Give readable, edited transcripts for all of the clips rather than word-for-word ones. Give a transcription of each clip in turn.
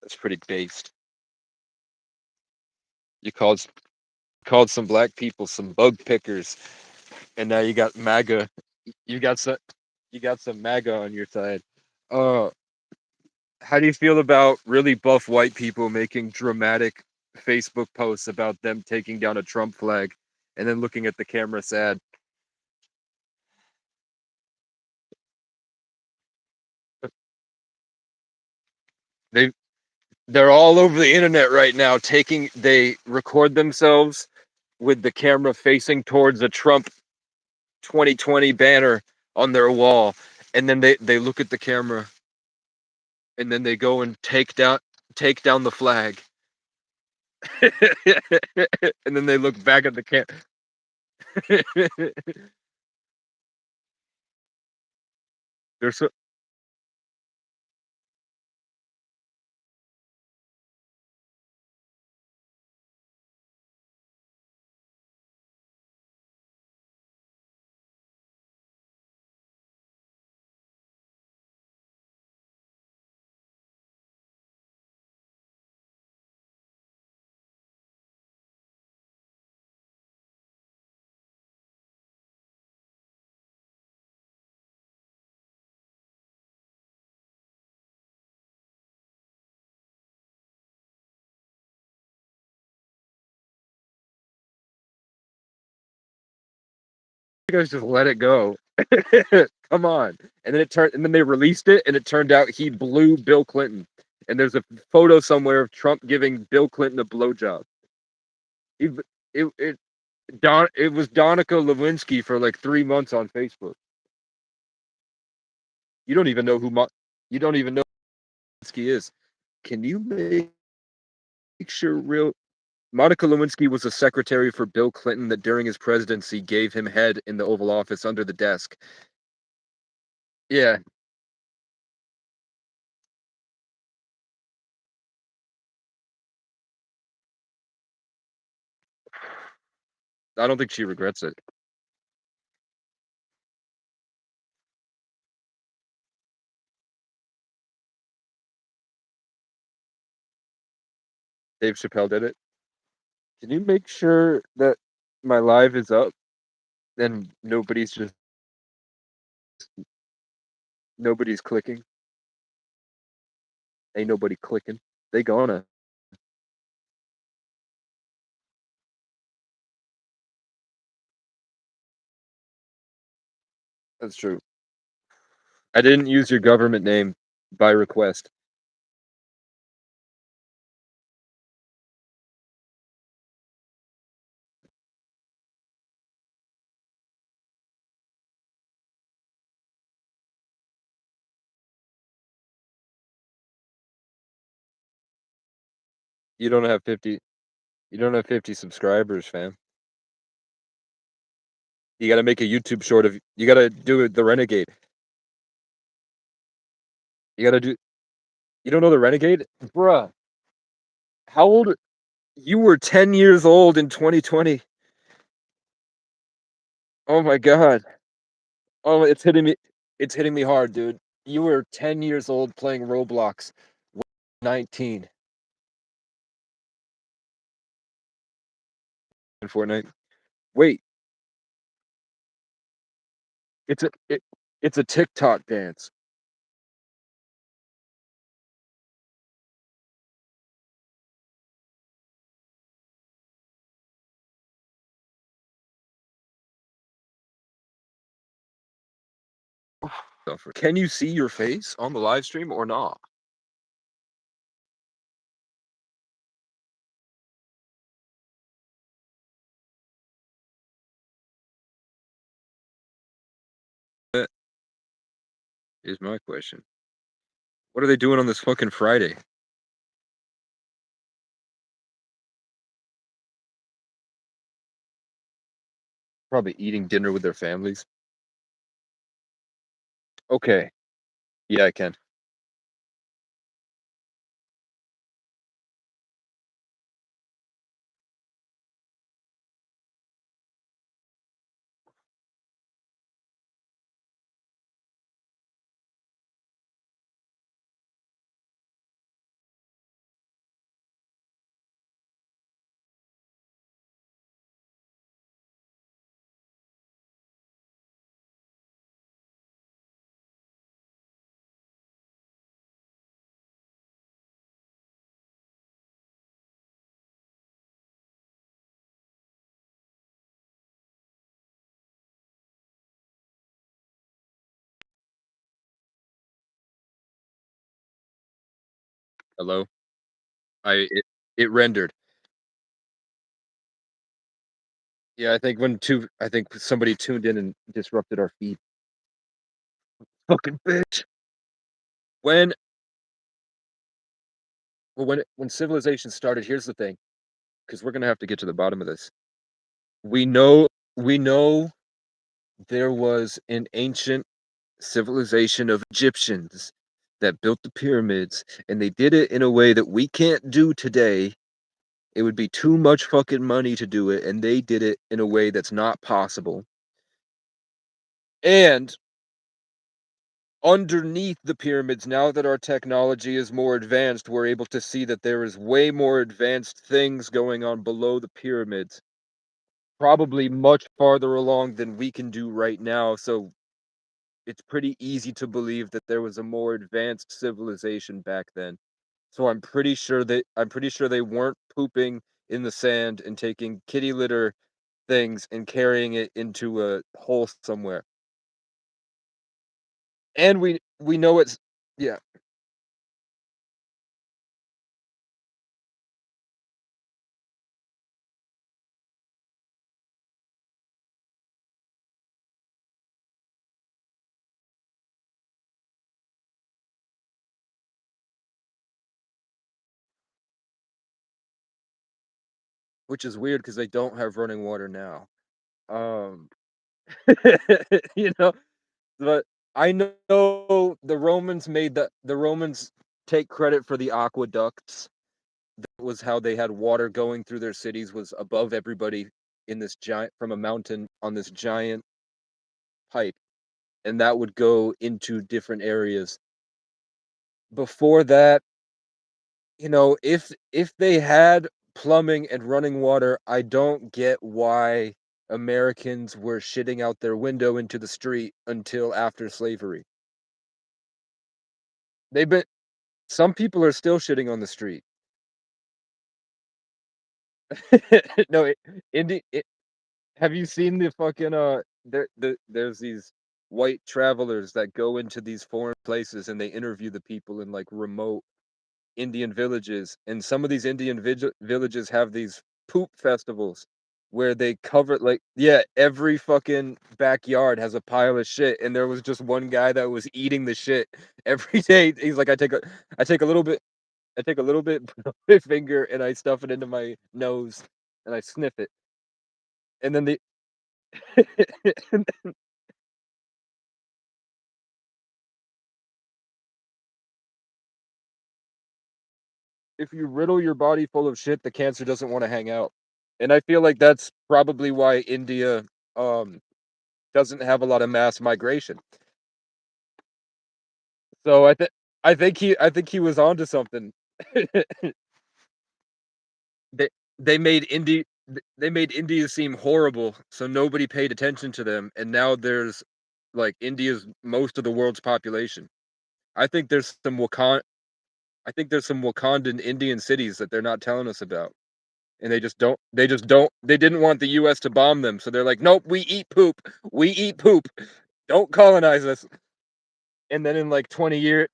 That's pretty based. You called some black people some bug pickers, and now you got MAGA. You got some you got some MAGA on your side. Uh, how do you feel about really buff white people making dramatic Facebook posts about them taking down a Trump flag and then looking at the camera sad? They they're all over the internet right now they record themselves with the camera facing towards a Trump 2020 banner on their wall, and then they look at the camera, and then they go and take down the flag. And then they look back at the camera. They're so you guys just let it go. Come on. And then they released it, and it turned out he blew Bill Clinton. And there's a photo somewhere of Trump giving Bill Clinton a blowjob. He, it was Donica Lewinsky for like 3 months on Facebook. You don't even know you don't even know who Lewinsky is. Can you make sure real Monica Lewinsky was a secretary for Bill Clinton that during his presidency gave him head in the Oval Office under the desk. Yeah, I don't think she regrets it. Dave Chappelle did it. Can you make sure that my live is up and nobody's clicking? Ain't nobody clicking. They gonna. That's true. I didn't use your government name by request. You don't have 50 you don't have 50 subscribers, fam. You got to make a YouTube short of you got to do the Renegade. You got to do You don't know the Renegade? Bruh, how old you were 10 years old in 2020. Oh my god. Oh, it's hitting me hard, dude. You were 10 years old playing Roblox. 19 in Fortnite. Wait, it's a it, it's a TikTok dance. Can you see your face on the live stream or not? That is my question. What are they doing on this fucking Friday? Probably eating dinner with their families. Okay. Yeah, I can. Hello? It rendered. Yeah, I think somebody tuned in and disrupted our feed. Fucking bitch. When when civilization started, here's the thing, because 'cause we're gonna have to get to the bottom of this. We know we know there was an ancient civilization of Egyptians that built the pyramids, and they did it in a way that we can't do today. It would be too much fucking money to do it, and they did it in a way that's not possible. And underneath the pyramids, now that our technology is more advanced, we're able to see that there is way more advanced things going on below the pyramids, probably much farther along than we can do right now. So it's pretty easy to believe that there was a more advanced civilization back then. So I'm pretty sure they weren't pooping in the sand and taking kitty litter things and carrying it into a hole somewhere. And we know it's yeah, which is weird because they don't have running water now. Um, you know, but I know the Romans take credit for the aqueducts. That was how they had water going through their cities was above everybody in this giant from a mountain on this giant pipe, and that would go into different areas. Before that, if they had plumbing and running water, I don't get why Americans were shitting out their window into the street until after slavery. They've been Some people are still shitting on the street. No, have you seen the fucking there's these white travelers that go into these foreign places and they interview the people in like remote Indian villages, and some of these villages have these poop festivals where they cover like yeah, every fucking backyard has a pile of shit, and there was just one guy that was eating the shit every day. He's like, I take a little bit, I take a little bit, put on my finger, and I stuff it into my nose, and I sniff it, and then the if you riddle your body full of shit, the cancer doesn't want to hang out, and I feel like that's probably why India um doesn't have a lot of mass migration. So I think he was onto something. They they made India seem horrible, so nobody paid attention to them, and now there's like India's most of the world's population. I think there's some Wakandan Indian cities that they're not telling us about. And they didn't want the US to bomb them, so they're like, "Nope, we eat poop. We eat poop. Don't colonize us." And then in like 20 years,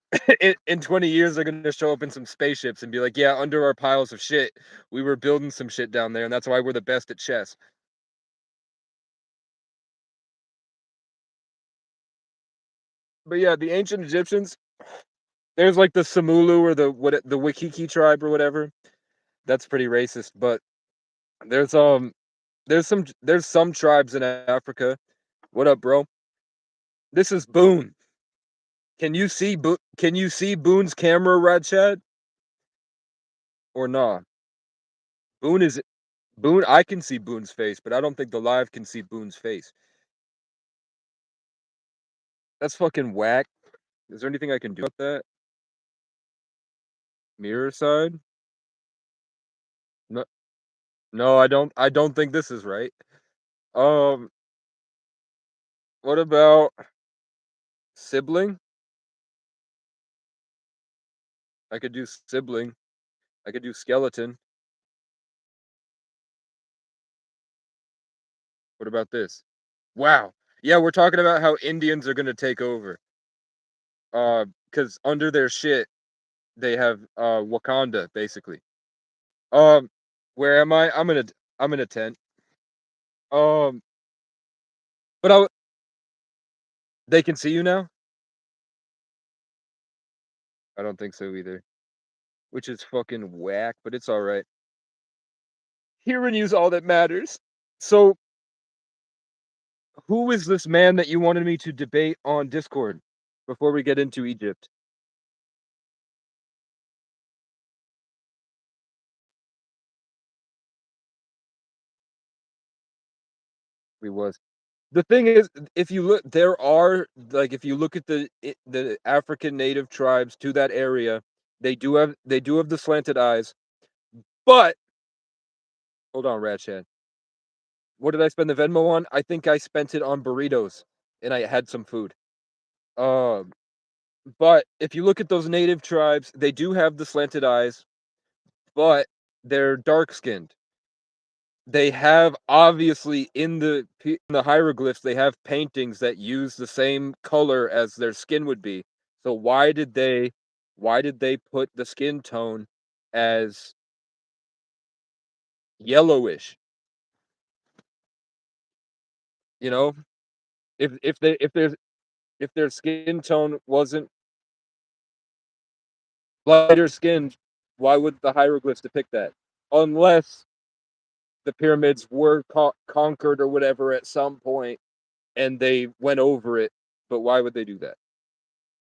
in 20 years, they're gonna show up in some spaceships and be like, "Yeah, under our piles of shit, we were building some shit down there, and that's why we're the best at chess." But yeah, the ancient Egyptians, there's like the Samulu or the Wakiki tribe or whatever. That's pretty racist, but there's there's some tribes in Africa. What up, bro? This is Boone. Can you see Boone's camera, Rad Chad? Or nah? Boone is Boone. I can see Boone's face, but I don't think the live can see Boone's face. That's fucking whack. Is there anything I can do about that? Mirror side? No, no, I don't think this is right. Um, what about sibling? I could do sibling. I could do skeleton. What about this? Wow. Yeah, we're talking about how Indians are gonna take over. Because under their shit, They have Wakanda basically. Um, where am I? I'm in a tent. Um, but they can see you now? I don't think so either. Which is fucking whack, but it's all right. Hearing you's all that matters. So, who is this man that you wanted me to debate on Discord before we get into Egypt? We was. The thing is, if you look, there are like if you look at the African native tribes to that area, they do have the slanted eyes. But hold on, Ratchet. What did I spend the Venmo on? I think I spent it on burritos, and I had some food. Um, but if you look at those native tribes, they do have the slanted eyes, but they're dark skinned. They have obviously in the hieroglyphs, they have paintings that use the same color as their skin would be. So why did they put the skin tone as yellowish? You know, if their skin tone wasn't lighter skinned, why would the hieroglyphs depict that? Unless the pyramids were conquered or whatever at some point and they went over it. But why would they do that?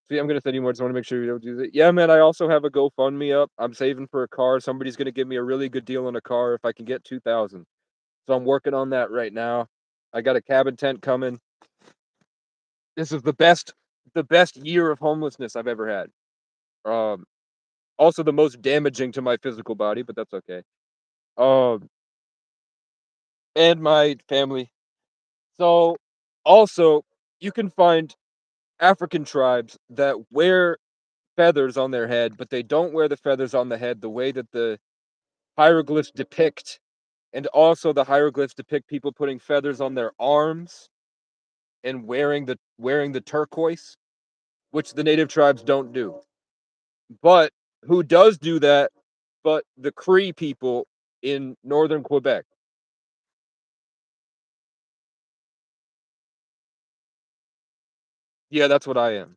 See, I'm gonna send you more. Just want to make sure you don't do that. Yeah, man. I also have a GoFundMe up. I'm saving for a car. Somebody's gonna give me a really good deal on a car if I can get 2,000. So I'm working on that right now. I got a cabin tent coming. This is the best year of homelessness I've ever had. Um, Also the most damaging to my physical body, but that's okay. Um, and my family. So also you can find African tribes that wear feathers on their head, but they don't wear the feathers on the head the way that the hieroglyphs depict. And also the hieroglyphs depict people putting feathers on their arms and wearing the turquoise, which the native tribes don't do. But who does do that but the Cree people in northern Quebec. Yeah, that's what I am.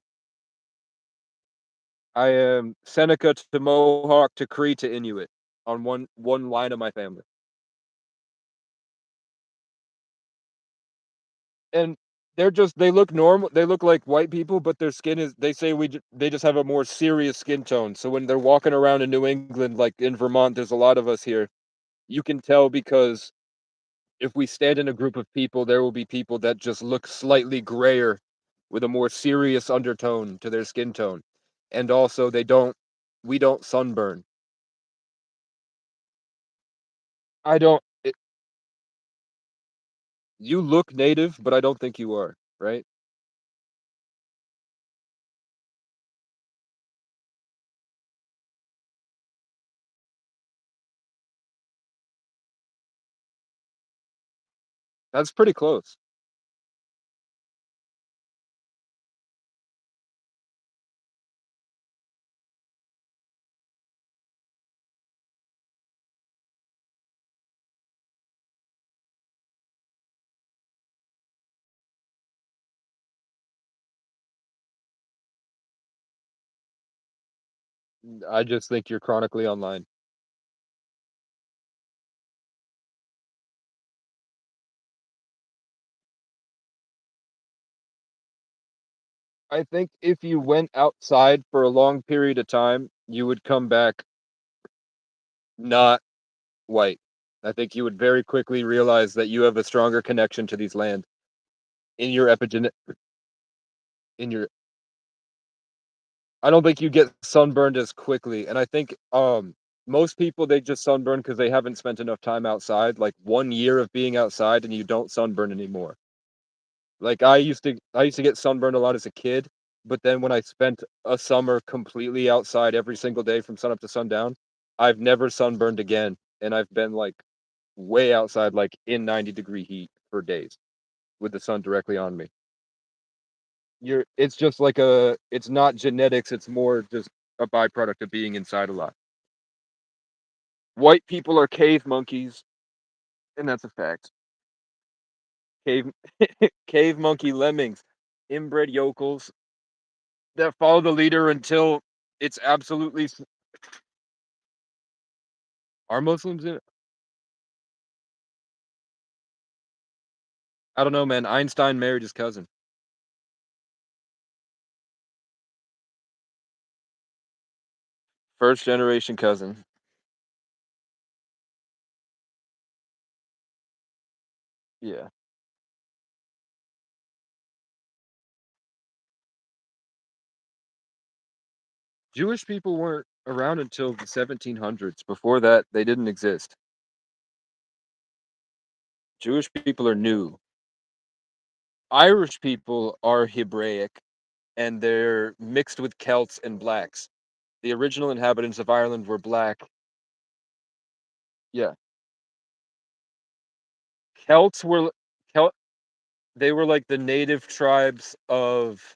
I am Seneca to Mohawk to Cree to Inuit on one line of my family. And they look normal. They look like white people, but their skin is they say they just have a more serious skin tone. So when they're walking around in New England, like in Vermont, there's a lot of us here. You can tell because if we stand in a group of people, there will be people that just look slightly grayer with a more serious undertone to their skin tone. And also we don't sunburn. I don't You look native, but I don't think you are, right? That's pretty close. I just think you're chronically online. I think if you went outside for a long period of time, you would come back not white. I think you would very quickly realize that you have a stronger connection to these lands in your in your I don't think you get sunburned as quickly. And I think most people they just sunburn because they haven't spent enough time outside, like 1 year of being outside and you don't sunburn anymore. Like I used to get sunburned a lot as a kid, but then when I spent a summer completely outside every single day from sun up to sundown, I've never sunburned again. And I've been like way outside, like in 90-degree heat for days with the sun directly on me. It's just like it's not genetics, it's more just a byproduct of being inside a lot. White people are cave monkeys, and that's a fact. Cave cave monkey lemmings, inbred yokels that follow the leader until it's absolutely are Muslims in it? I don't know, man. Einstein married his cousin. First generation cousin. Yeah. Jewish people weren't around until the 1700s. Before that, they didn't exist. Jewish people are new. Irish people are Hebraic, and they're mixed with Celts and blacks. The original inhabitants of Ireland were black. Yeah. Celts were Celt they were like the native tribes of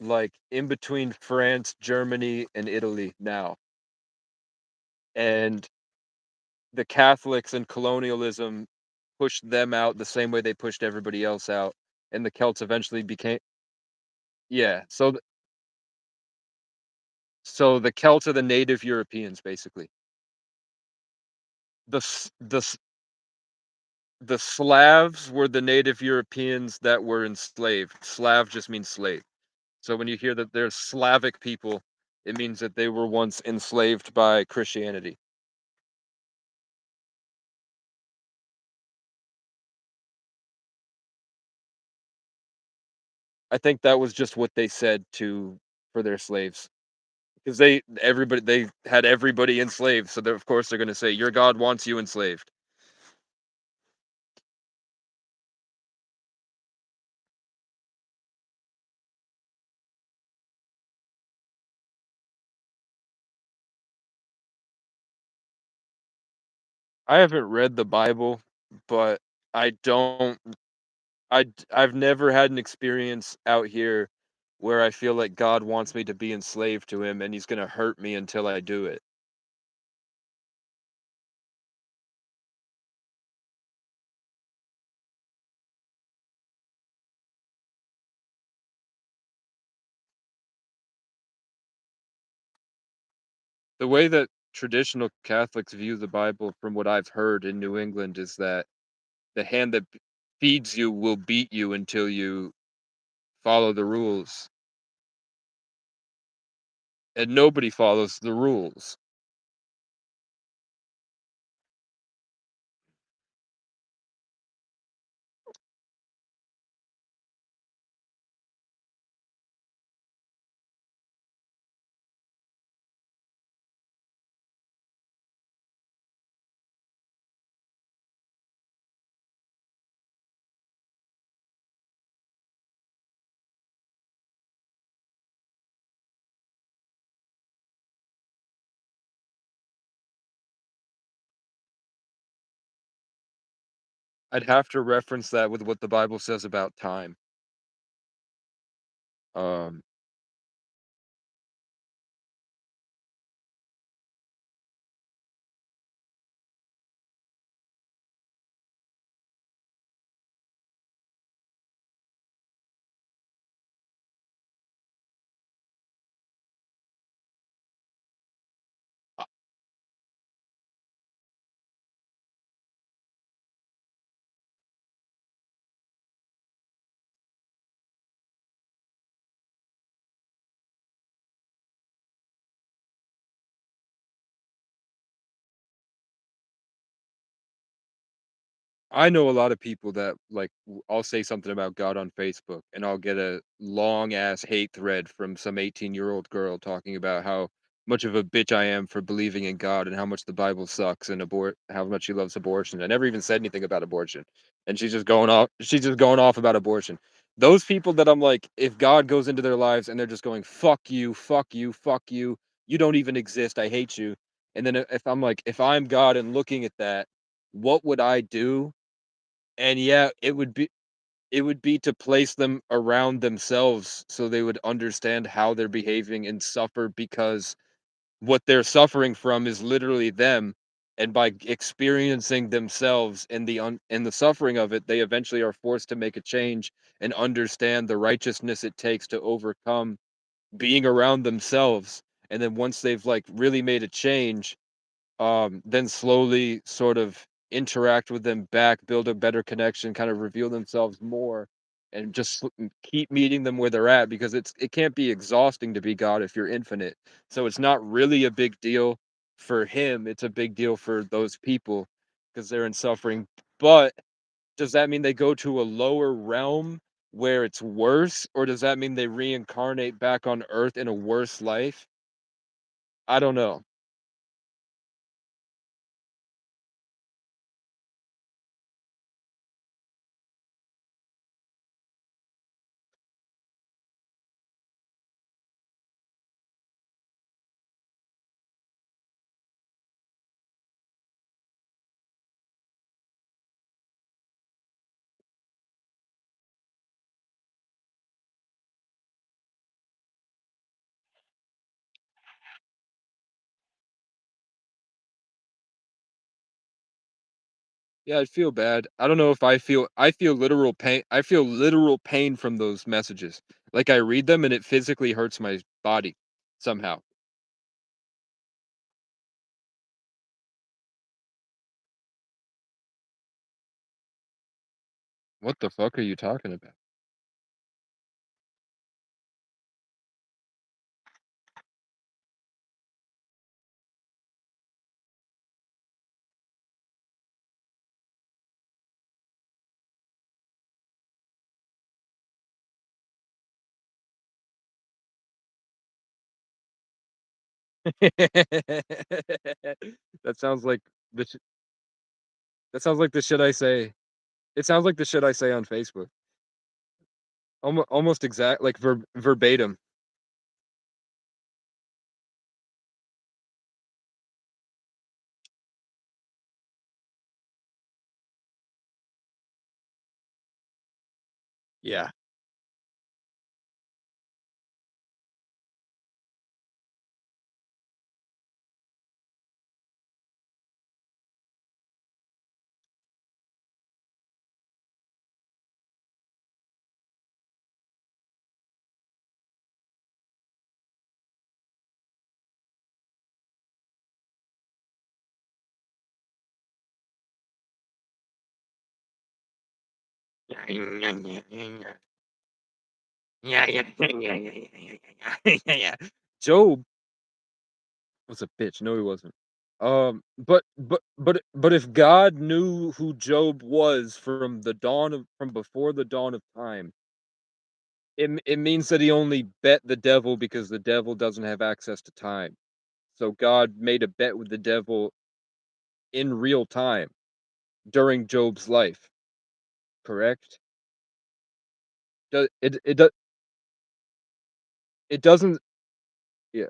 like in between France, Germany, and Italy now. And the Catholics and colonialism pushed them out the same way they pushed everybody else out. And the Celts eventually became yeah. So the Celts are the native Europeans basically. The S- the S- the Slavs were the native Europeans that were enslaved. Slav just means slave. So when you hear that there's Slavic people, it means that they were once enslaved by Christianity. I think that was just what they said to for their slaves. Because they had everybody enslaved, so of course they're gonna say, "Your God wants you enslaved." I haven't read the Bible, but I don't I've never had an experience out here where I feel like God wants me to be enslaved to him and he's gonna hurt me until I do it. The way that traditional Catholics view the Bible from what I've heard in New England is that the hand that feeds you will beat you until you follow the rules, and nobody follows the rules. I'd have to reference that with what the Bible says about time. Um, I I know a lot of people that like I'll say something about God on Facebook and I'll get a long ass hate thread from some 18-year-old girl talking about how much of a bitch I am for believing in God and how much the Bible sucks and how much she loves abortion. I never even said anything about abortion. And she's just going off about abortion. Those people that I'm like, if God goes into their lives and they're just going, fuck you, fuck you, fuck you, you don't even exist, I hate you. And then if I'm like, if I'm God and looking at that, what would I do? And yeah, it would be It would be to place them around themselves so they would understand how they're behaving and suffer because what they're suffering from is literally them, and by experiencing themselves and the suffering of it, they eventually are forced to make a change and understand the righteousness it takes to overcome being around themselves. And then once they've, like, really made a change, then slowly sort of interact with them back, build a better connection, kind of reveal themselves more, and just keep meeting them where they're at because it can't be exhausting to be God if you're infinite. So it's not really a big deal for him. It's a big deal for those people because they're in suffering. But does that mean they go to a lower realm where it's worse, or does that mean they reincarnate back on Earth in a worse life? I don't know. Yeah, I'd feel bad. I don't know if I feel literal pain. I feel literal pain from those messages. Like I read them and it physically hurts my body somehow. What the fuck are you talking about? That sounds like the sh that sounds like the shit I say. It sounds like the shit I say on Facebook. Almost exact like verbatim. Yeah. Yeah, yeah, yeah, yeah, yeah, yeah, yeah, yeah, yeah. Job was a bitch. No, he wasn't. But if God knew who Job was from before the dawn of time, it means that he only bet the devil because the devil doesn't have access to time. So God made a bet with the devil in real time during Job's life, correct? It doesn't. Yeah.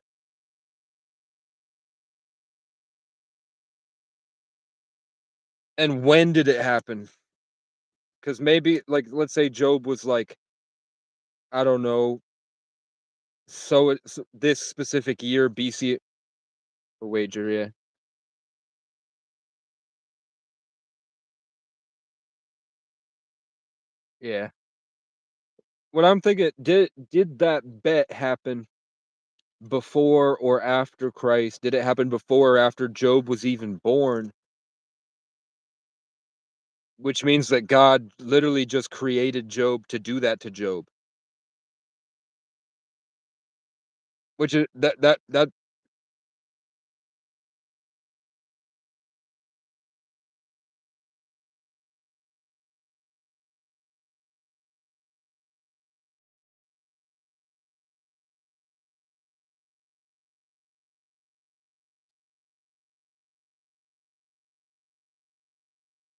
And when did it happen? Because maybe, like, let's say Job was like, I don't know, this specific year BC, a wager, yeah. Yeah. What I'm thinking, did that bet happen before or after Christ? Did it happen before or after Job was even born? Which means that God literally just created Job to do that to Job. Which is that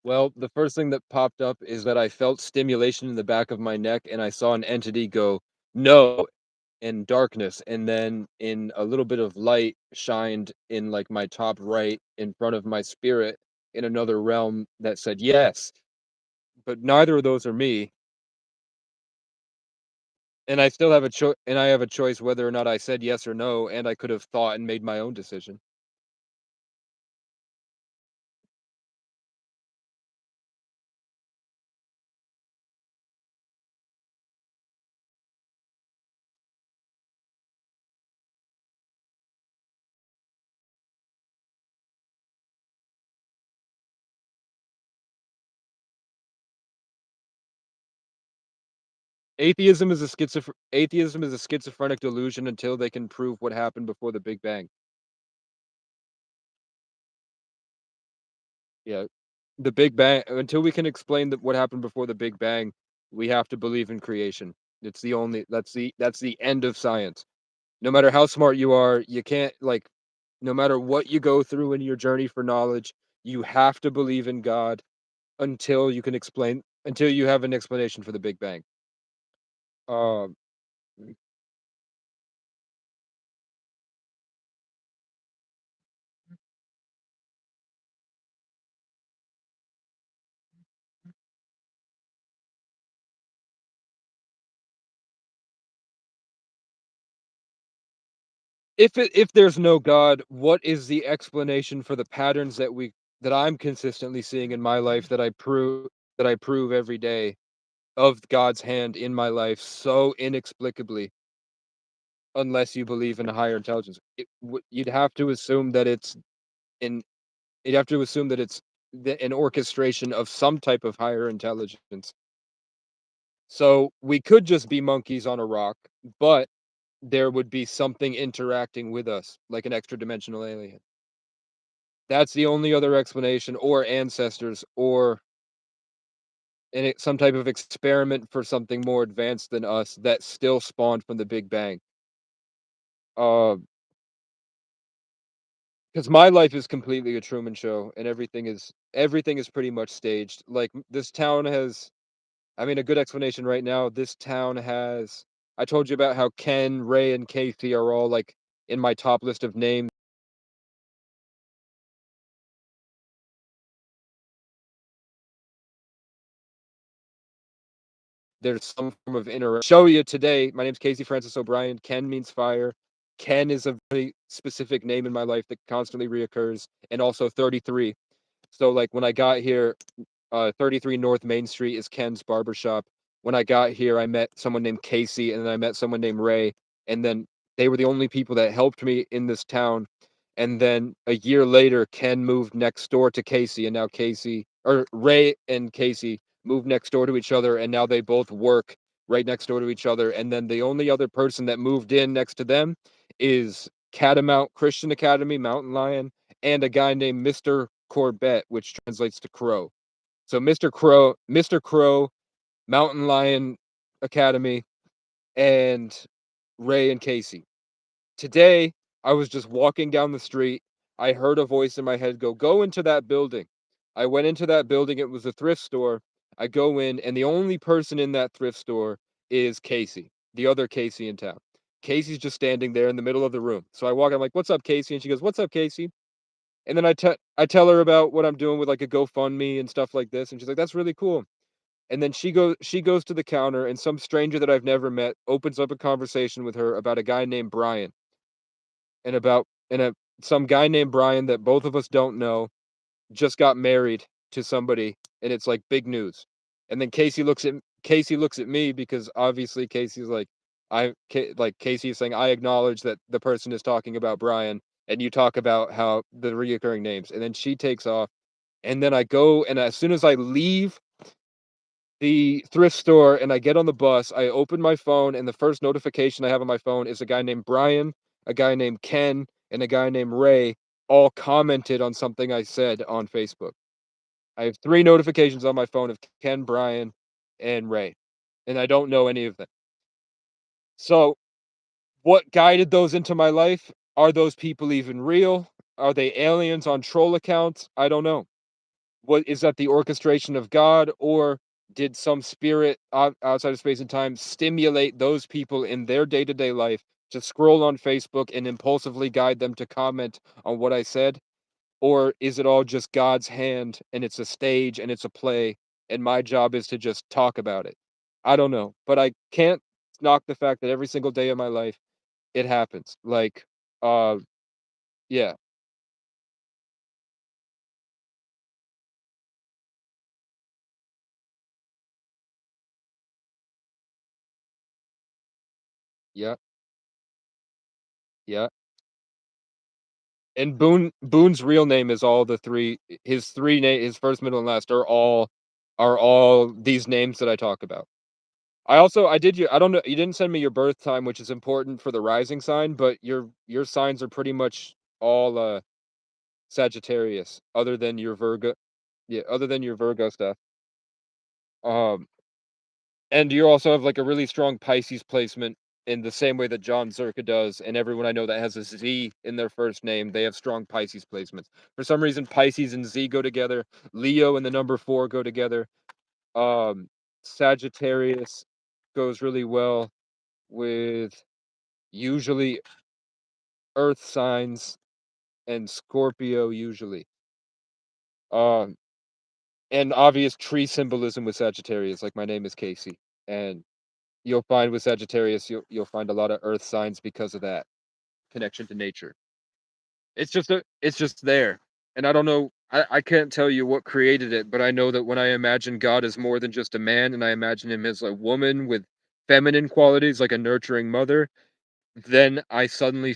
well, the first thing that popped up is that I felt stimulation in the back of my neck and I saw an entity go, "No," in darkness, and then in a little bit of light shined in like my top right in front of my spirit in another realm that said yes. But neither of those are me. and I still have a choice, and I have a choice whether or not I said yes or no, and I could have thought and made my own decision. Atheism is a schizophrenic delusion until they can prove what happened before the Big Bang. Yeah. The Big Bang until we can explain that what happened before the Big Bang, we have to believe in creation. It's the only that's the end of science. No matter how smart you are, you can't like no matter what you go through in your journey for knowledge, you have to believe in God until you have an explanation for the Big Bang. Um, if there's no God, what is the explanation for the patterns that I'm consistently seeing in my life that I prove every day of God's hand in my life so inexplicably, unless you believe in a higher intelligence. You'd have to assume that in you'd have to assume that an orchestration of some type of higher intelligence. So we could just be monkeys on a rock, but there would be something interacting with us, like an extra dimensional alien. That's the only other explanation, or ancestors, or some type of experiment for something more advanced than us that still spawned from the Big Bang. Uh, because my life is completely a Truman Show, and everything is pretty much staged. Like this town has, I mean, a good explanation right now. This town has. I told you about how Ken, Ray, and Casey are all like in my top list of names. There's some form of show you today. My name's Casey Francis O'Brien. Ken means fire. Ken is a very specific name in my life that constantly reoccurs, and also 33. So like when I got here, 33 North Main Street is Ken's barbershop. When I got here, I met someone named Casey, and then I met someone named Ray, and then they were the only people that helped me in this town. And then a year later, Ken moved next door to Casey, and now Ray and Casey moved next door to each other, and now they both work right next door to each other. And then the only other person that moved in next to them is Catamount Christian Academy, Mountain Lion, and a guy named Mr. Corbett, which translates to Crow. So Mr. Crow, Mountain Lion Academy, and Ray and Casey. Today, I was just walking down the street. I heard a voice in my head go into that building. I went into that building. It was a thrift store. I go in, and the only person in that thrift store is Casey, the other Casey in town. Casey's just standing there in the middle of the room. So I walk, I'm like, "What's up, Casey?" And she goes, "What's up, Casey?" And then I tell her about what I'm doing with like a GoFundMe and stuff like this, and she's like, "That's really cool." And then she goes to the counter, and some stranger that I've never met opens up a conversation with her about a guy named Brian, and about and a some guy named Brian that both of us don't know just got married to somebody, and it's like big news. And then Casey looks at me because obviously Casey's like like Casey is saying I acknowledge that the person is talking about Brian, and you talk about how the reoccurring names, and then she takes off, and then I go, and as soon as I leave the thrift store and I get on the bus, I open my phone, and the first notification I have on my phone is a guy named Brian, a guy named Ken, and a guy named Ray all commented on something I said on Facebook. I have 3 notifications on my phone of Ken, Brian, and Ray, and I don't know any of them. So, what guided those into my life? Are those people even real? Are they aliens on troll accounts? I don't know. What is that, the orchestration of God, or did some spirit outside of space and time stimulate those people in their day-to-day life to scroll on Facebook and impulsively guide them to comment on what I said? Or is it all just God's hand, and it's a stage and it's a play, and my job is to just talk about it? I don't know, but I can't knock the fact that every single day of my life, it happens. Like, uh, yeah, yeah, yeah. And Boone's real name is all the 3 his 3 name his first, middle, and last are all these names that I talk about. I did you I don't know, you didn't send me your birth time, which is important for the rising sign, but your signs are pretty much all, Sagittarius, other than your Virgo. Yeah, other than your Virgo stuff. Um, and you also have, like, a really strong Pisces placement in the same way that John Zerka does, and everyone I know that has a Z in their first name, they have strong Pisces placements. For some reason, Pisces and Z go together, Leo and the number 4 go together, um, Sagittarius goes really well with usually earth signs and Scorpio usually. Um, and obvious tree symbolism with Sagittarius, like my name is Casey, and you'll find with Sagittarius, you'll find a lot of earth signs because of that connection to nature. It's just there. And I don't know, I can't tell you what created it, but I know that when I imagine God as more than just a man and I imagine him as a woman with feminine qualities like a nurturing mother, then I suddenly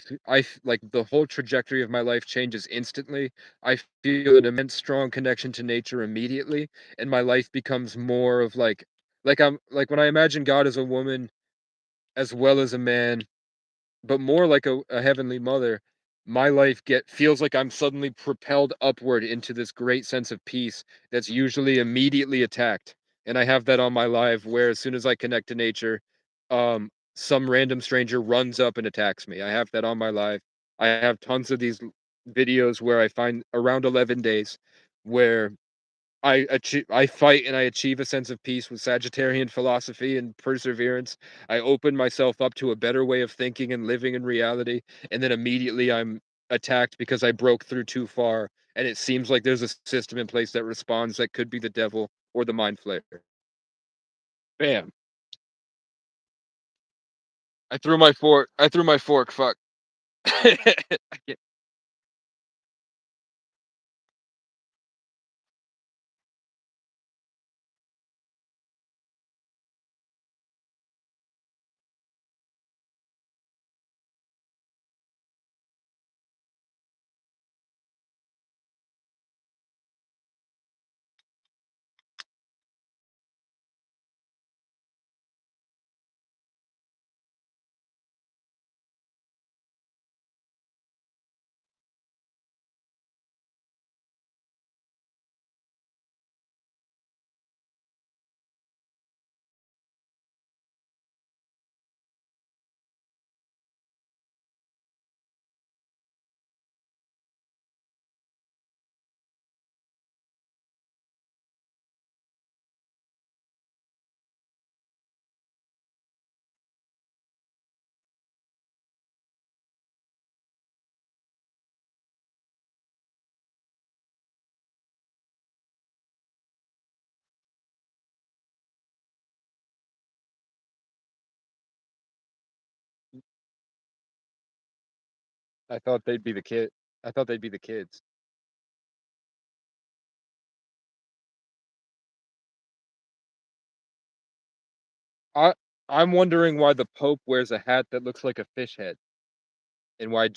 like the whole trajectory of my life changes instantly. I feel an immense strong connection to nature immediately, and my life becomes more of like I'm like when I imagine God as a woman as well as a man, but more like a heavenly mother, my life get feels like I'm suddenly propelled upward into this great sense of peace that's usually immediately attacked. And I have that on my life where as soon as I connect to nature, some random stranger runs up and attacks me. I have that on my life. I have tons of these videos where I find around 11 days where I fight and I achieve a sense of peace with Sagittarian philosophy and perseverance. I open myself up to a better way of thinking and living in reality, and then immediately I'm attacked because I broke through too far, and it seems like there's a system in place that responds that could be the devil or the mind flayer. Bam. I threw my fork, fuck. I can't- I thought they'd be the kid. I thought they'd be the kids. I I'm wondering why the Pope wears a hat that looks like a fish head, and why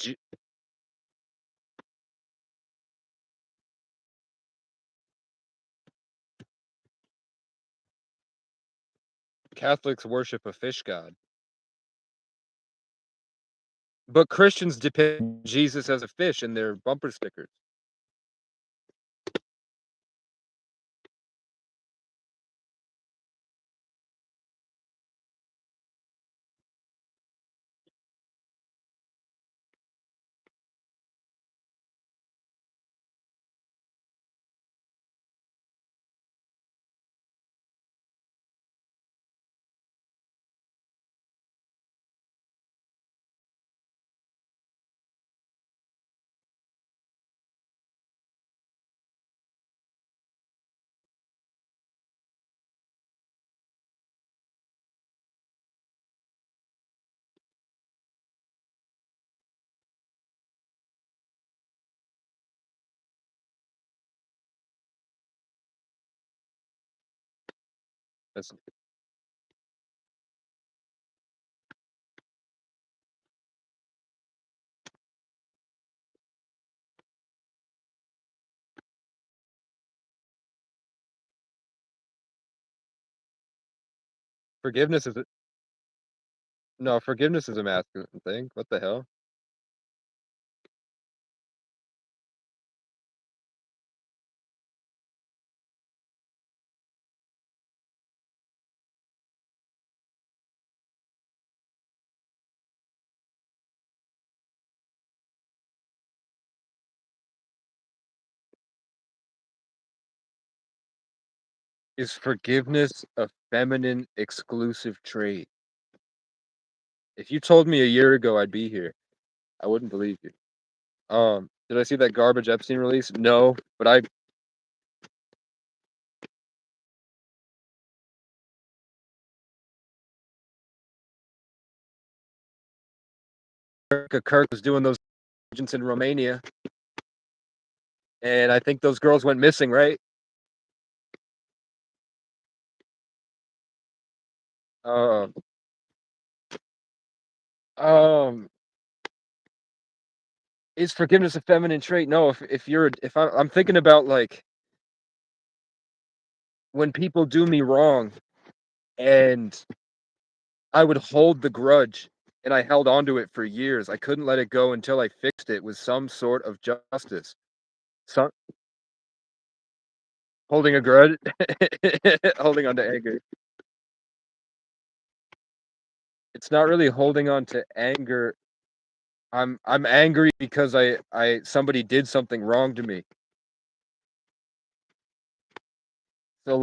Catholics worship a fish god. But Christians depict Jesus as a fish in their bumper stickers. That's forgiveness is a no, forgiveness is a masculine thing. What the hell? Is forgiveness a feminine exclusive trait? If you told me a year ago I'd be here, I wouldn't believe you. Did I see that garbage Epstein release? No, but Kirk was doing those agents in Romania, and I think those girls went missing, right? Um, um, is forgiveness a feminine trait? No, if I'm thinking about like when people do me wrong and I would hold the grudge and I held on to it for years. I couldn't let it go until I fixed it with some sort of justice. Some holding a grudge, holding on to anger. It's not really holding on to anger. I'm angry because I somebody did something wrong to me. So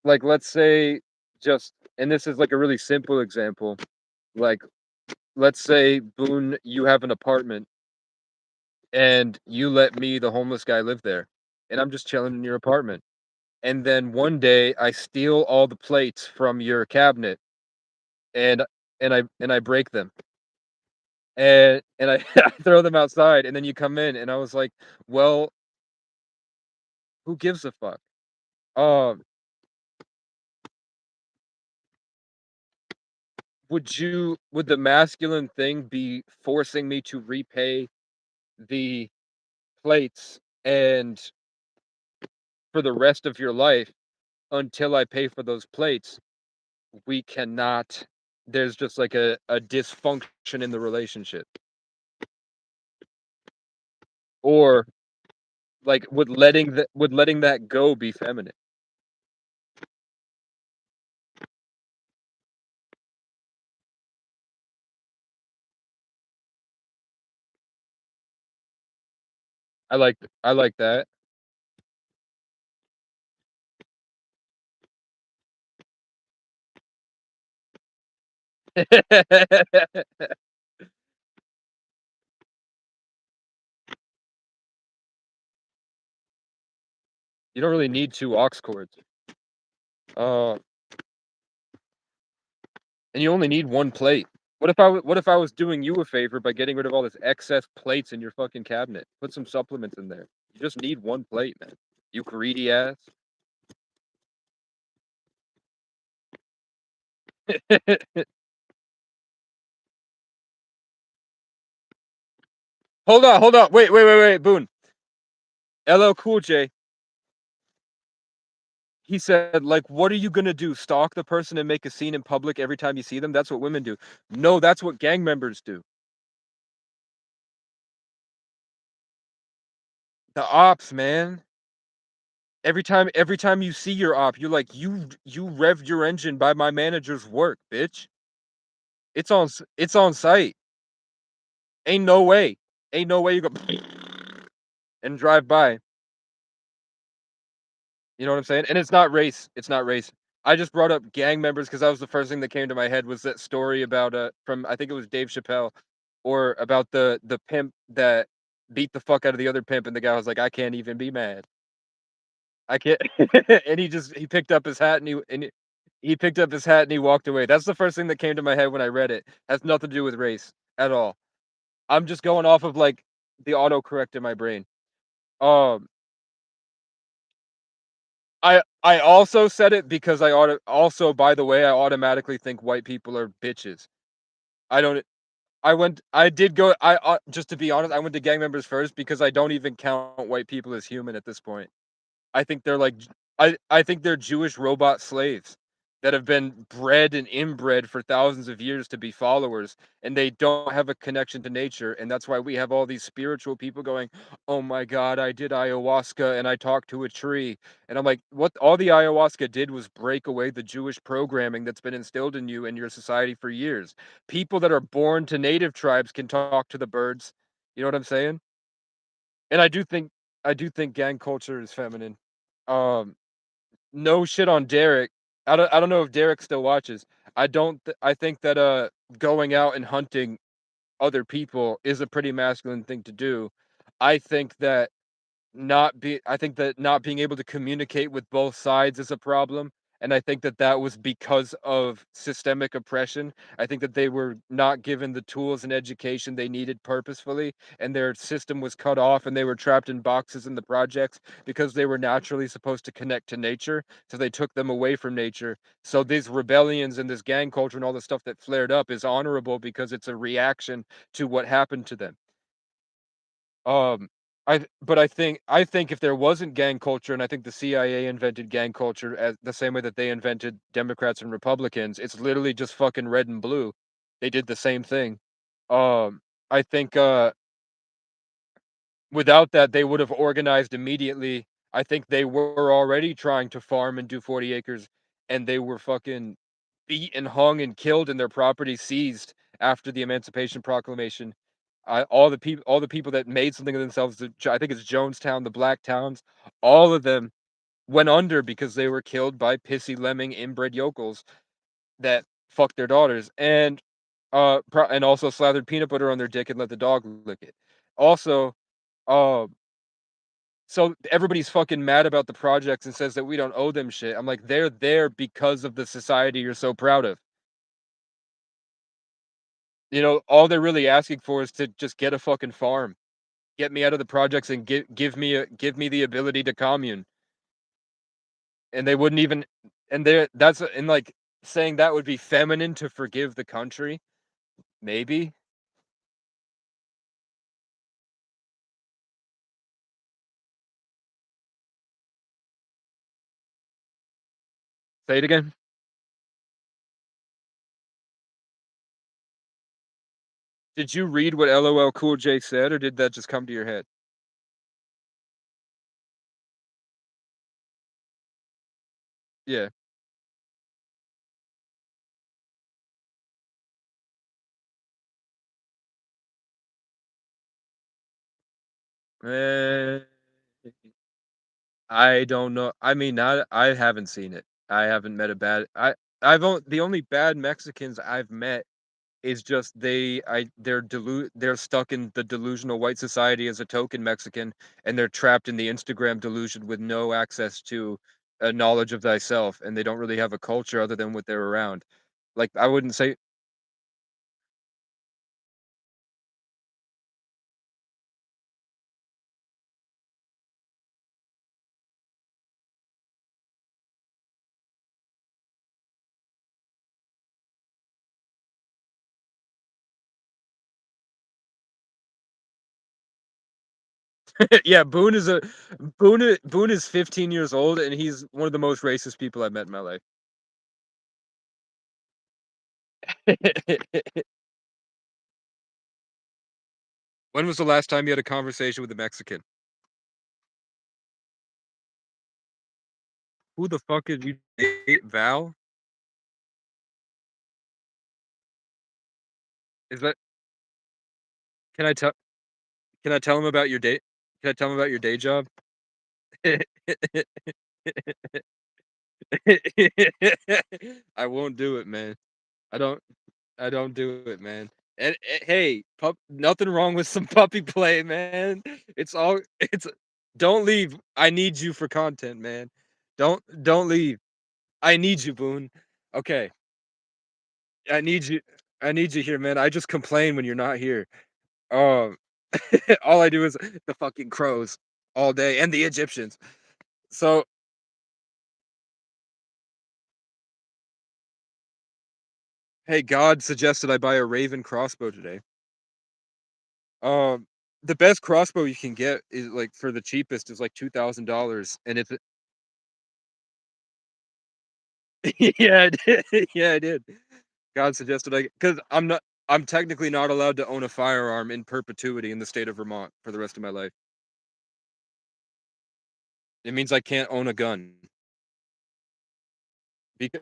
let's say just and this is like a really simple example. Like let's say Boone, you have an apartment and you let me, the homeless guy, live there. And I'm just chilling in your apartment. And then one day I steal all the plates from your cabinet and and I break them. And I I throw them outside and then you come in and I was like, "Well, who gives a fuck?" Um, would the masculine thing be forcing me to repay the plates and for the rest of your life until I pay for those plates? We cannot there's just like a dysfunction in the relationship. Or like would letting that go be feminine? I like that. You don't really need 2 aux cords. Uh, and you only need 1 plate. What if I was doing you a favor by getting rid of all this excess plates in your fucking cabinet? Put some supplements in there. You just need 1 plate, man. You greedy ass. Hold on. Wait, Boone. LL Cool J, he said, like, "What are you gonna do? Stalk the person and make a scene in public every time you see them? That's what women do." No, that's what gang members do. The ops, man. Every time you see your op, you're like, "You revved your engine by my manager's work, bitch. It's on site. Ain't no way. Ain't no way you go and drive by." You know what I'm saying? And it's not race. It's not race. I just brought up gang members because that was the first thing that came to my head was that story about from I think it was Dave Chappelle or about the pimp that beat the fuck out of the other pimp and the guy was like, "I can't even be mad. I can't." And he picked up his hat he picked up his hat and he walked away. That's the first thing that came to my head when I read it. Has nothing to do with race at all. I'm just going off of like the autocorrect in my brain. Um I also said it because also, by the way, I automatically think white people are bitches. I don't I did go just to be honest, I went to gang members first because I don't even count white people as human at this point. I think they're like I think they're Jewish robot slaves that have been bred and inbred for thousands of years to be followers, and they don't have a connection to nature, and that's why we have all these spiritual people going, "Oh my god, I did ayahuasca and I talked to a tree." And I'm like, "What all the ayahuasca did was break away the Jewish programming that's been instilled in you and your society for years. People that are born to native tribes can talk to the birds." You know what I'm saying? And I do think gang culture is feminine. Um, no shit on Derek. I don't know if Derek still watches. I think that, going out and hunting other people is a pretty masculine thing to do. I think that I think that not being able to communicate with both sides is a problem, and I think that that was because of systemic oppression. I think that they were not given the tools and education they needed purposefully, and their system was cut off, and they were trapped in boxes in the projects because they were naturally supposed to connect to nature, so they took them away from nature. So these rebellions and this gang culture and all the stuff that flared up is honorable because it's a reaction to what happened to them. Um, I think if there wasn't gang culture, and I think the CIA invented gang culture as the same way that they invented Democrats and Republicans, it's literally just fucking red and blue. They did the same thing. I think, without that, they would have organized immediately. I think they were already trying to farm and do 40 acres, and they were fucking beat and hung and killed and their property seized after the Emancipation Proclamation. All the people that made something of themselves, I think it's Jonestown, the black towns, all of them went under because they were killed by pissy lemming inbred yokels that fucked their daughters and also slathered peanut butter on their dick and let the dog lick it. Also, uh, so everybody's fucking mad about the projects and says that we don't owe them shit. I'm like, they're there because of the society you're so proud of. You know, all they're really asking for is to just get a fucking farm. Get me out of the projects and give me the ability to commune. And they wouldn't even and they're that's and like saying that would be feminine to forgive the country, maybe. Say it again. Did you read what LOL Cool J said, or did that just come to your head? Yeah. Eh, I don't know. I mean, not I haven't seen it. I haven't met a bad I've only the only bad Mexicans I've met is just they're stuck in the delusional white society as a token Mexican, and they're trapped in the Instagram delusion with no access to a knowledge of thyself, and they don't really have a culture other than what they're around. Like, I wouldn't say yeah, Boone is 15 years old, and he's one of the most racist people I've met in my life. When was the last time you had a conversation with a Mexican? Who the fuck did you date, Val? Is that can I tell can I tell him about your date? Can I tell him about your day job? I won't do it, man. I don't I don't do it, man. And hey, nothing wrong with some puppy play, man. It's don't leave. I need you for content, man. Don't leave. I need you, Boone. Okay. I need you. I need you here, man. I just complain when you're not here. Um all I do is the fucking crows all day and the Egyptians. So Hey, God suggested I buy a Raven crossbow today. Um, the best crossbow you can get is like for the cheapest is like $2,000, and it's yeah, I did. Yeah, I did. God suggested I because I'm technically not allowed to own a firearm in perpetuity in the state of Vermont for the rest of my life. It means I can't own a gun because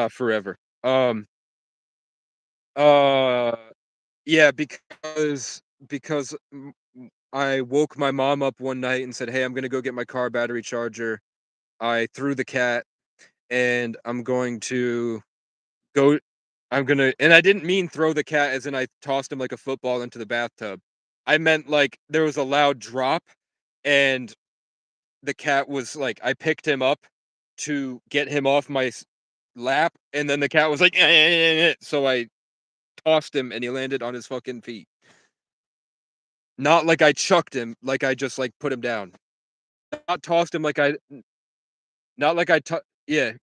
forever. Uh, yeah, because I woke my mom up one night and said, "Hey, I'm gonna go get my car battery charger." I threw the cat, and go and I didn't mean throw the cat as in I tossed him like a football into the bathtub. I meant like there was a loud drop, and the cat was like I picked him up to get him off my lap, and then the cat was like, so I tossed him, and he landed on his fucking feet. Not like I chucked him, like I just like put him down. Not tossed him like not like yeah.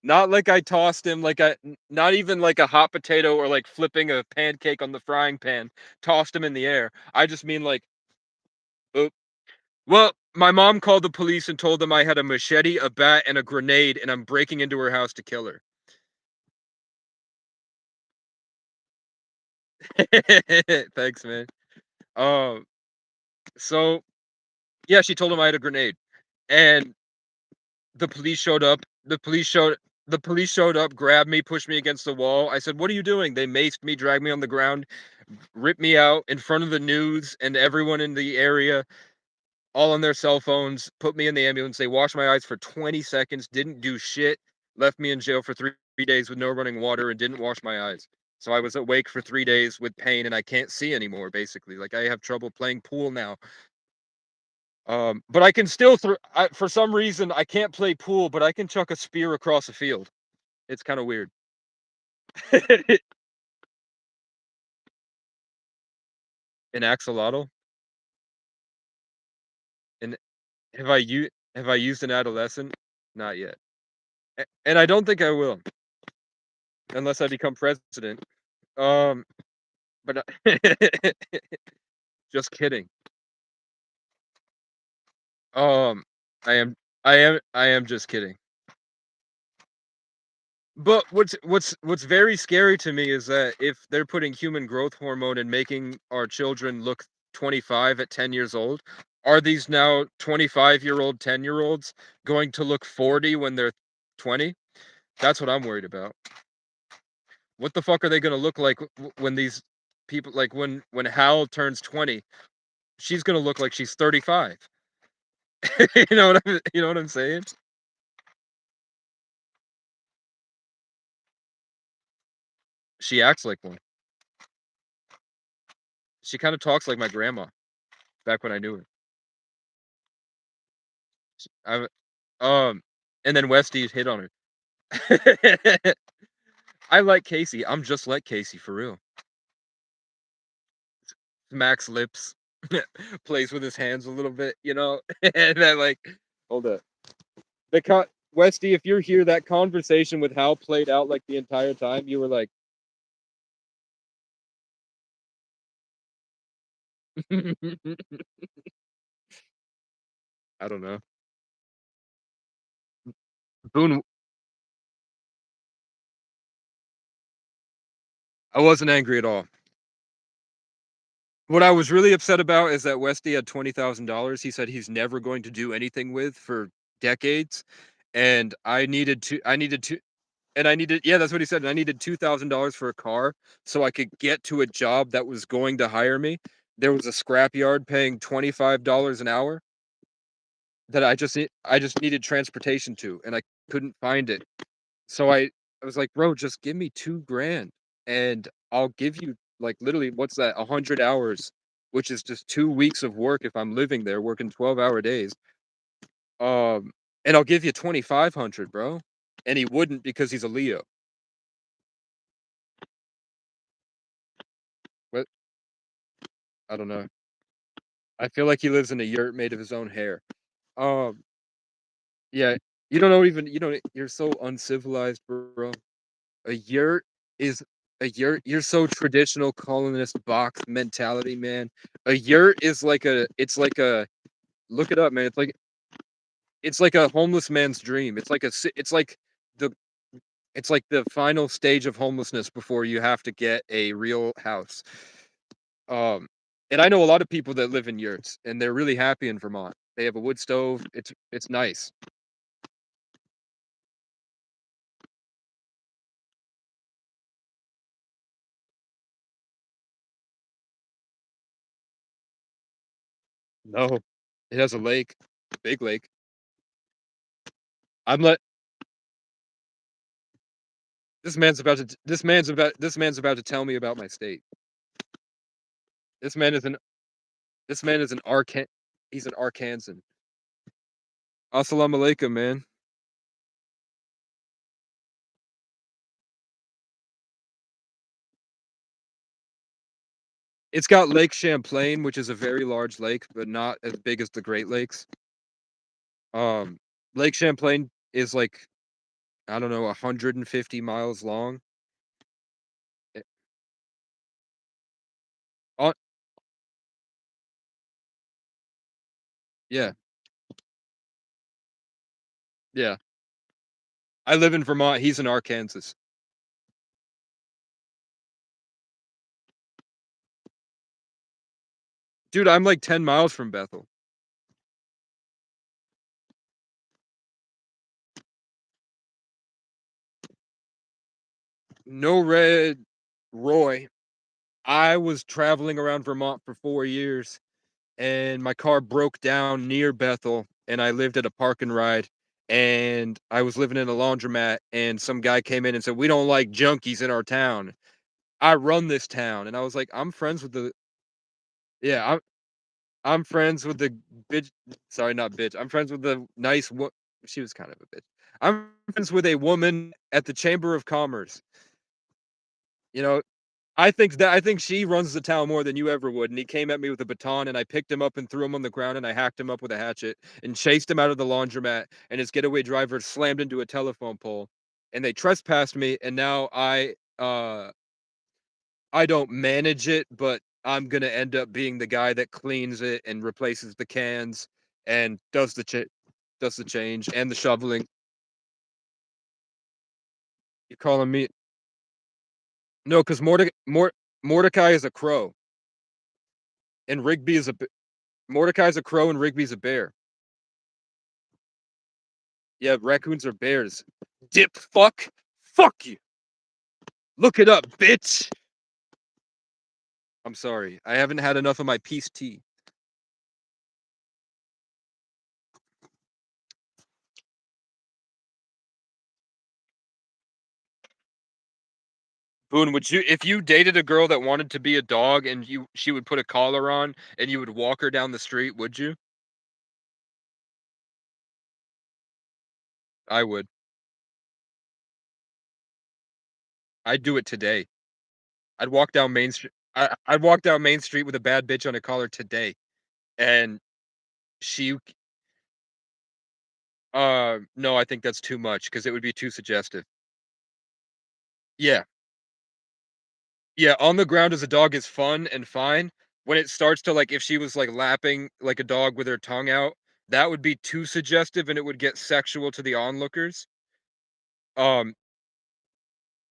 Not like I tossed him like not even like a hot potato or like flipping a pancake on the frying pan, tossed him in the air. I just mean like, oop. Well, my mom called the police and told them I had a machete, a bat, and a grenade, and I'm breaking into her house to kill her. Thanks, man. Um, so yeah, she told him I had a grenade, and the police showed up. The police showed up, grabbed me, pushed me against the wall. I said, "What are you doing?" They maced me, dragged me on the ground, ripped me out in front of the news and everyone in the area, all on their cell phones, put me in the ambulance. They washed my eyes for 20 seconds, didn't do shit, left me in jail for 3 days with no running water and didn't wash my eyes. So I was awake for 3 days with pain and I can't see anymore, basically. Like I have trouble playing pool now. But I can still for some reason I can't play pool, but I can chuck a spear across a field. It's kind of weird. An axolotl? And have I used an adolescent? Not yet. And I don't think I will unless I become president. Um, but just kidding. Um, I am just kidding. But what's very scary to me is that if they're putting human growth hormone and making our children look 25 at 10 years old, are these now 25-year-old 10-year-olds going to look 40 when they're 20? That's what I'm worried about. What the fuck are they gonna look like when these people like when Hal turns 20? She's gonna look like she's 35. You know what I'm saying? She acts like one. She kind of talks like my grandma back when I knew her. I and then Westy hit on her. I like Casey. I'm just like Casey for real. Smacks lips, plays with his hands a little bit, and then like, hold up. Westy, if you're here, that conversation with Hal played out like the entire time. You were like, I don't know. Boone, I wasn't angry at all. What I was really upset about is that Westy had $20,000. He said he's never going to do anything with for decades, and I needed, yeah, that's what he said. And I needed $2,000 for a car so I could get to a job that was going to hire me. There was a scrapyard paying $25 an hour that I just needed transportation to, and I couldn't find it. So I was like, bro, just give me 2 grand and I'll give you like literally what's that, 100 hours, which is just 2 weeks of work if I'm living there working 12-hour days. And I'll give you 2,500, bro. And he wouldn't because he's a Leo. What? I don't know. I feel like he lives in a yurt made of his own hair. Um, yeah. you don't you're so uncivilized, bro. A yurt is a yurt. You're so traditional colonist box mentality, man. A yurt is like a it's like a look it up, man. It's like a homeless man's dream. The it's like the final stage of homelessness before you have to get a real house. Um, and I know a lot of people that live in yurts, and they're really happy in Vermont. They have a wood stove. It's nice. No, it has a lake, a big lake. I'm let this man's about to tell me about my state. This man is an this man is an Arkan he's an Arkansan. Assalamu alaikum, man. It's got Lake Champlain, which is a very large lake, but not as big as the Great Lakes. Um, Lake Champlain is like, I don't know, 150 miles long. Eh, on yeah, yeah. I live in Vermont, he's in Arkansas. Dude, I'm like 10 miles from Bethel. No red Roy. I was traveling around Vermont for 4 years, and my car broke down near Bethel, and I lived at a park and ride, and I was living in a laundromat, and some guy came in and said, "We don't like junkies in our town. I run this town." And I was like, "I'm friends with the yeah, I'm friends with the bitch sorry, not bitch. I'm friends with the nice wo" she was kind of a bitch. "I'm friends with a woman at the Chamber of Commerce." You know, I think she runs the town more than you ever would, and he came at me with a baton, and I picked him up and threw him on the ground, and I hacked him up with a hatchet and chased him out of the laundromat, and his getaway driver slammed into a telephone pole, and they trespassed me, and now I don't manage it, but I'm gonna end up being the guy that cleans it and replaces the cans and does the change and the shoveling. You're calling me no, because Mordecai is a crow, and Mordecai's a crow and Rigby's a bear. Yeah, raccoons are bears. Dip fuck. Fuck you. Look it up, bitch. I'm sorry. I haven't had enough of my peace tea. Boone, would you if you dated a girl that wanted to be a dog and you she would put a collar on and you would walk her down the street, would you? I would. I'd do it today. I'd walk down Main Street with a bad bitch on a collar today. And she no, I think that's too much because it would be too suggestive. Yeah. Yeah, on the ground as a dog is fun and fine. When it starts to like if she was like lapping like a dog with her tongue out, that would be too suggestive and it would get sexual to the onlookers. Um,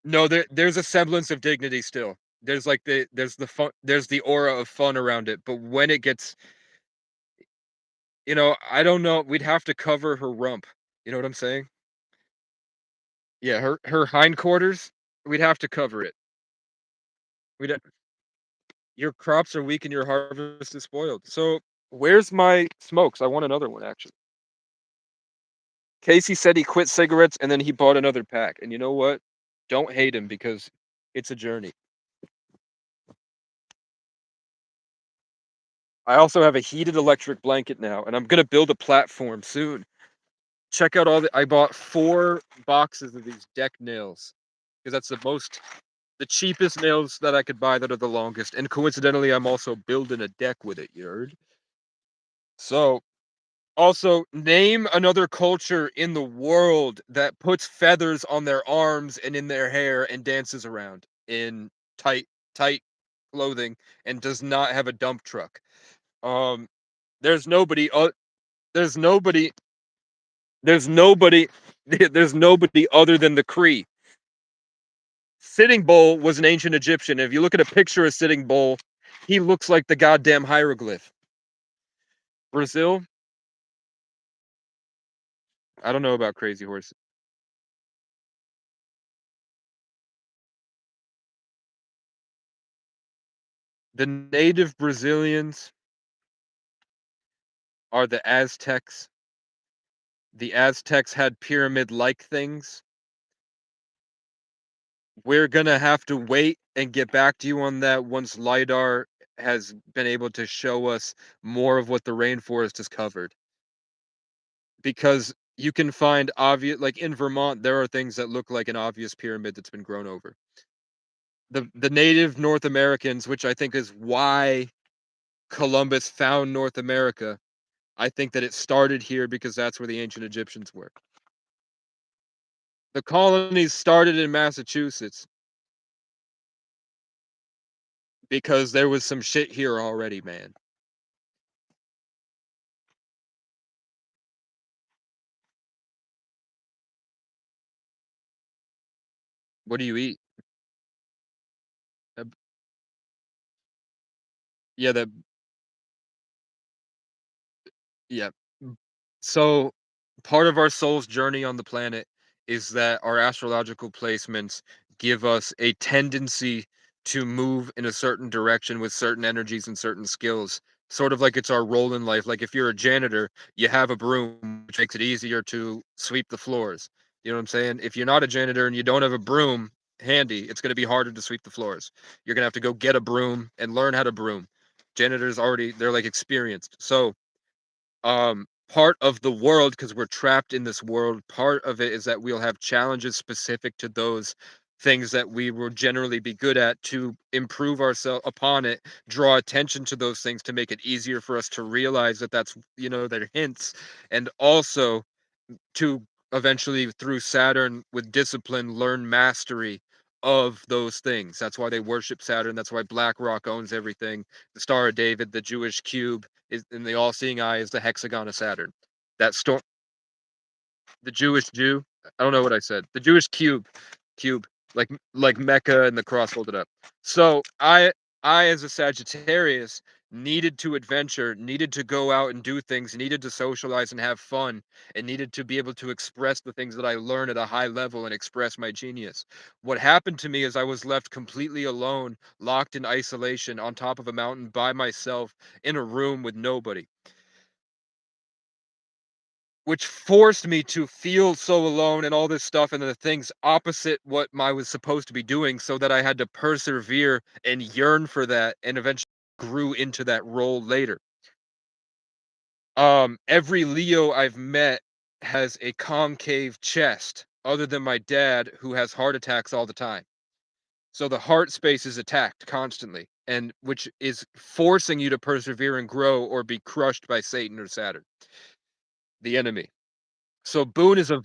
no, there's a semblance of dignity still. There's the fun there's the aura of fun around it, but when it gets I don't know, we'd have to cover her rump. You know what I'm saying? Yeah, her hindquarters, we'd have to cover it. We'd Your crops are weak and your harvest is spoiled. So, where's my smokes? I want another one, actually. Casey said he quit cigarettes and then he bought another pack. And you know what? Don't hate him because it's a journey. I also have a heated electric blanket now, and I'm gonna build a platform soon. Check out I bought 4 boxes of these deck nails because that's the cheapest nails that I could buy that are the longest. And coincidentally, I'm also building a deck with it, you heard? So Also, name another culture in the world that puts feathers on their arms and in their hair and dances around in tight clothing and does not have a dump truck. Um, there's nobody. There's nobody. There's nobody. There's nobody other than the Cree. Sitting Bull was an ancient Egyptian. If you look at a picture of Sitting Bull, he looks like the goddamn hieroglyph. Brazil, I don't know about Crazy Horse. The native Brazilians are the Aztecs. The Aztecs had pyramid-like things. We're gonna have to wait and get back to you on that once LiDAR has been able to show us more of what the rainforest has covered. Because you can find obvious, like in Vermont, there are things that look like an obvious pyramid that's been grown over. The native North Americans, which I think is why Columbus found North America, I think that it started here because that's where the ancient Egyptians were. The colonies started in Massachusetts because there was some shit here already, man. What do you eat? Uh, Yeah, that yeah. So part of our soul's journey on the planet is that our astrological placements give us a tendency to move in a certain direction with certain energies and certain skills. Sort of like it's our role in life. Like if you're a janitor, you have a broom, which makes it easier to sweep the floors. You know what I'm saying? If you're not a janitor and you don't have a broom handy, it's going to be harder to sweep the floors. You're going to have to go get a broom and learn how to broom. Janitors already, they're like experienced. So part of the world, because we're trapped in this world, part of it is that we'll have challenges specific to those things that we will generally be good at to improve ourselves upon it, draw attention to those things to make it easier for us to realize that that's, they're hints, and also to eventually through Saturn with discipline learn mastery of those things. That's why they worship Saturn. That's why BlackRock owns everything. The Star of David, the Jewish cube, is in the all-seeing eye is the hexagon of Saturn. That storm, the Jewish Jew. I don't know what I said. The Jewish cube, like Mecca and the cross folded up. So I as a Sagittarius needed to adventure, needed to go out and do things, needed to socialize and have fun, and needed to be able to express the things that I learn at a high level and express my genius. What happened to me is I was left completely alone, locked in isolation on top of a mountain by myself in a room with nobody, which forced me to feel so alone and all this stuff and the things opposite what I was supposed to be doing, so that I had to persevere and yearn for that and eventually grew into that role later. Every Leo I've met has a concave chest other than my dad, who has heart attacks all the time. So the heart space is attacked constantly, and which is forcing you to persevere and grow or be crushed by Satan or Saturn, the enemy. So Boone is a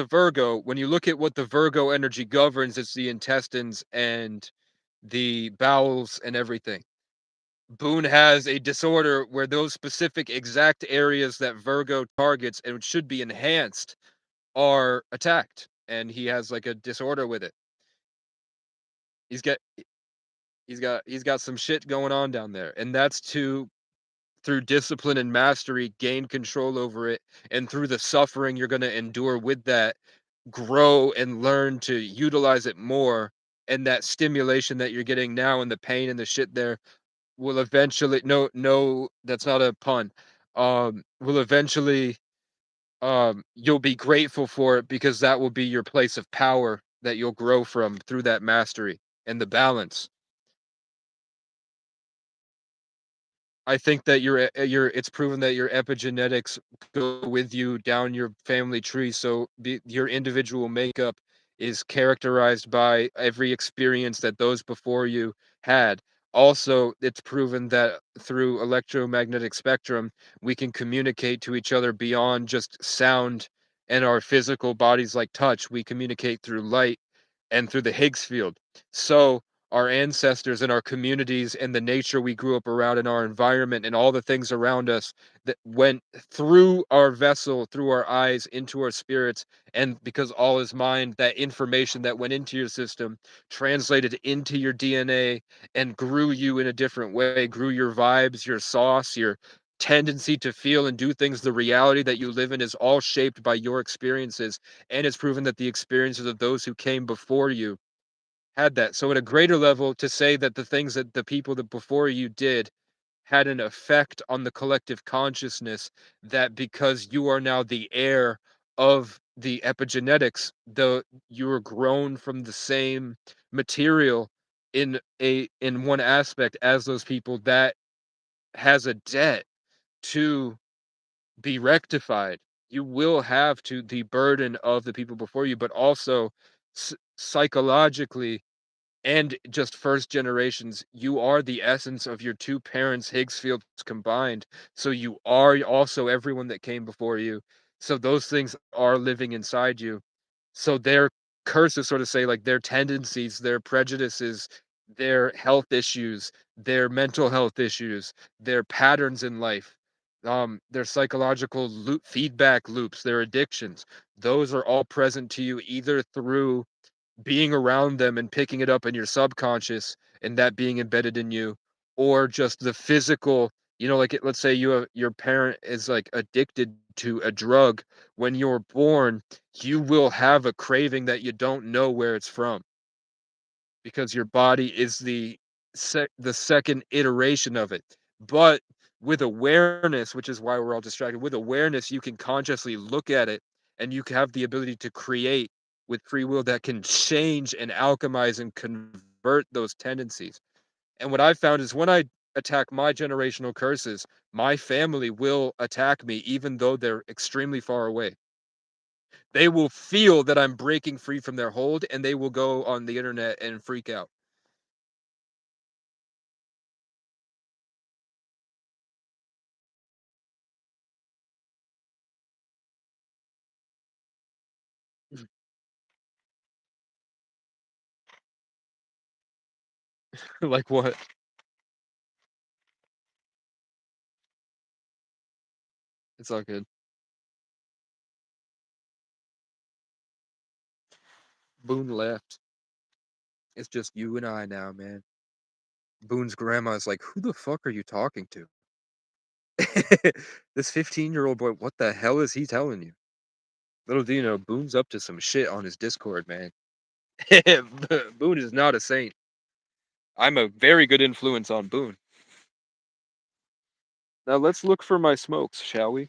Virgo. When you look at what the Virgo energy governs, it's the intestines and the bowels and everything. Boone has a disorder where those specific exact areas that Virgo targets and should be enhanced are attacked, and he has like a disorder with it. He's got he's got some shit going on down there, and that's to through discipline and mastery gain control over it, and through the suffering you're going to endure with that, grow and learn to utilize it more, and that stimulation that you're getting now and the pain and the shit there will eventually, no, that's not a pun, will eventually, you'll be grateful for it because that will be your place of power that you'll grow from through that mastery and the balance. I think that your it's proven that your epigenetics go with you down your family tree. So your individual makeup is characterized by every experience that those before you had. Also, it's proven that through electromagnetic spectrum, we can communicate to each other beyond just sound and our physical bodies like touch. We communicate through light and through the Higgs field. So, our ancestors and our communities and the nature we grew up around in our environment and all the things around us that went through our vessel, through our eyes, into our spirits. And because all is mind, that information that went into your system translated into your DNA and grew you in a different way, grew your vibes, your sauce, your tendency to feel and do things. The reality that you live in is all shaped by your experiences. And it's proven that the experiences of those who came before you had that. So, at a greater level, to say that the things that the people that before you did had an effect on the collective consciousness, that because you are now the heir of the epigenetics, though you were grown from the same material in one aspect as those people, that has a debt to be rectified. You will have to the burden of the people before you, but also psychologically and just first generations, you are the essence of your two parents' Higgs fields combined. So you are also everyone that came before you. So those things are living inside you. So their curses, sort of say, like their tendencies, their prejudices, their health issues, their mental health issues, their patterns in life, their psychological feedback loops, their addictions, those are all present to you either through being around them and picking it up in your subconscious and that being embedded in you, or just the physical, like let's say your parent is like addicted to a drug. When you're born, you will have a craving that you don't know where it's from, because your body is the second iteration of it. But with awareness, which is why we're all distracted, with awareness, you can consciously look at it and you can have the ability to create with free will that can change and alchemize and convert those tendencies. And what I've found is when I attack my generational curses, my family will attack me even though they're extremely far away. They will feel that I'm breaking free from their hold and they will go on the internet and freak out. Like what? It's all good. Boone left. It's just you and I now, man. Boone's grandma's like, "Who the fuck are you talking to?" This 15-year-old boy, what the hell is he telling you? Little do you know, Boone's up to some shit on his Discord, man. Boone is not a saint. I'm a very good influence on Boone. Now let's look for my smokes, shall we?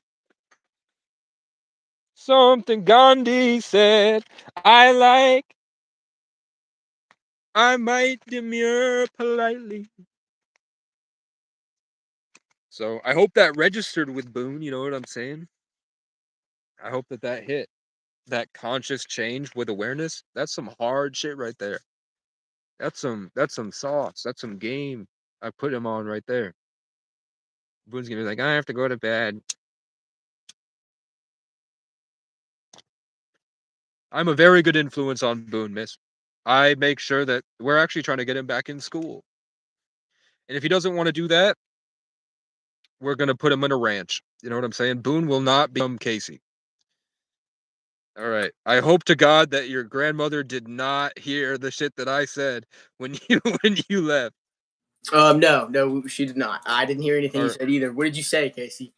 Something Gandhi said I like. I might demur politely. So I hope that registered with Boone. You know what I'm saying? I hope that hit. That conscious change with awareness. That's some hard shit right there. That's some sauce. That's some game. I put him on right there. Boone's gonna be like, I have to go to bed. I'm a very good influence on Boone, miss. I make sure that we're actually trying to get him back in school. And if he doesn't want to do that, we're gonna put him in a ranch. You know what I'm saying? Boone will not become Casey. All right. I hope to God that your grandmother did not hear the shit that I said when you when you left. No, no, she did not. I didn't hear anything you Or said either. What did you say, Casey?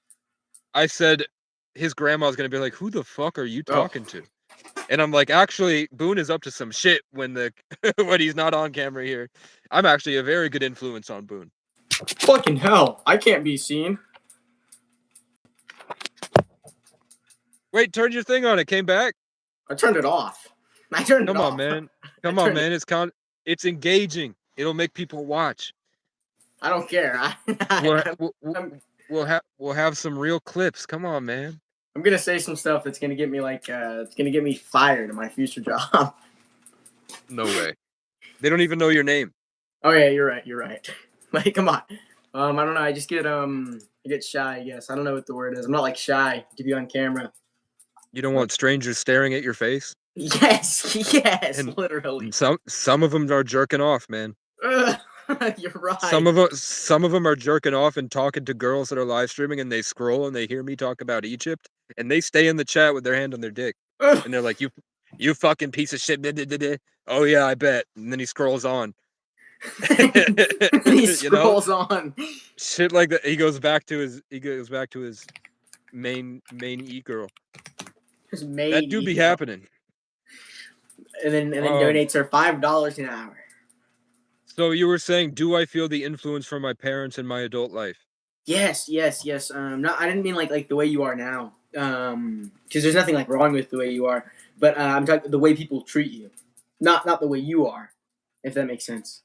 I said his grandma's gonna be like, "Who the fuck are you Oh, talking to?" And I'm like, "Actually, Boone is up to some shit when the when he's not on camera here. I'm actually a very good influence on Boone." fucking hell! I can't be seen. Wait, turn your thing on. It came back. I turned it off. I turned it Come on, off. man. I Come on, turned it. man. It's engaging. It'll make people watch. I don't care. We'll I, we'll, we'll, I'm, we'll have some real clips. Come on, man. I'm gonna say some stuff that's gonna get me it's gonna get me fired in my future job. No way. They don't even know your name. Oh yeah, you're right. You're right. Like, come on. I don't know. I get shy. I guess I don't know what the word is. I'm not like shy to be on camera. You don't But want strangers staring at your face, yes, yes, and literally. some of them are jerking off, man. Ugh, you're right. Some of them are jerking off and talking to girls that are live streaming, and they scroll and they hear me talk about Egypt, and they stay in the chat with their hand on their dick, Ugh. and they're like, you fucking piece of shit." Oh yeah, I bet. And then he scrolls on. He You know, scrolls on. shit like that. He goes back to his main e girl. His That main do be ego, happening. and then Um, donates her $5 an hour. so you were saying, do I feel the influence from my parents in my adult life? Yes, yes, yes. Not, I didn't mean like the way you are now. Because there's nothing like wrong with the way you are, but I'm talking the way people treat you, not the way you are, if that makes sense.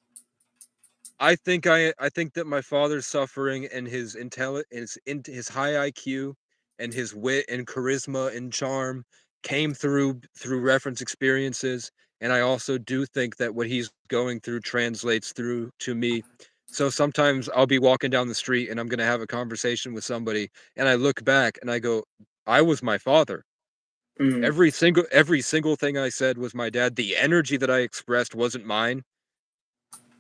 I think that my father's suffering and his his high IQ and his wit and charisma and charm came through reference experiences, and I also do think that what he's going through translates through to me. So sometimes I'll be walking down the street and I'm going to have a conversation with somebody, and I look back and I go, I was my father. Mm, Every single thing I said was my dad. The energy that I expressed wasn't mine.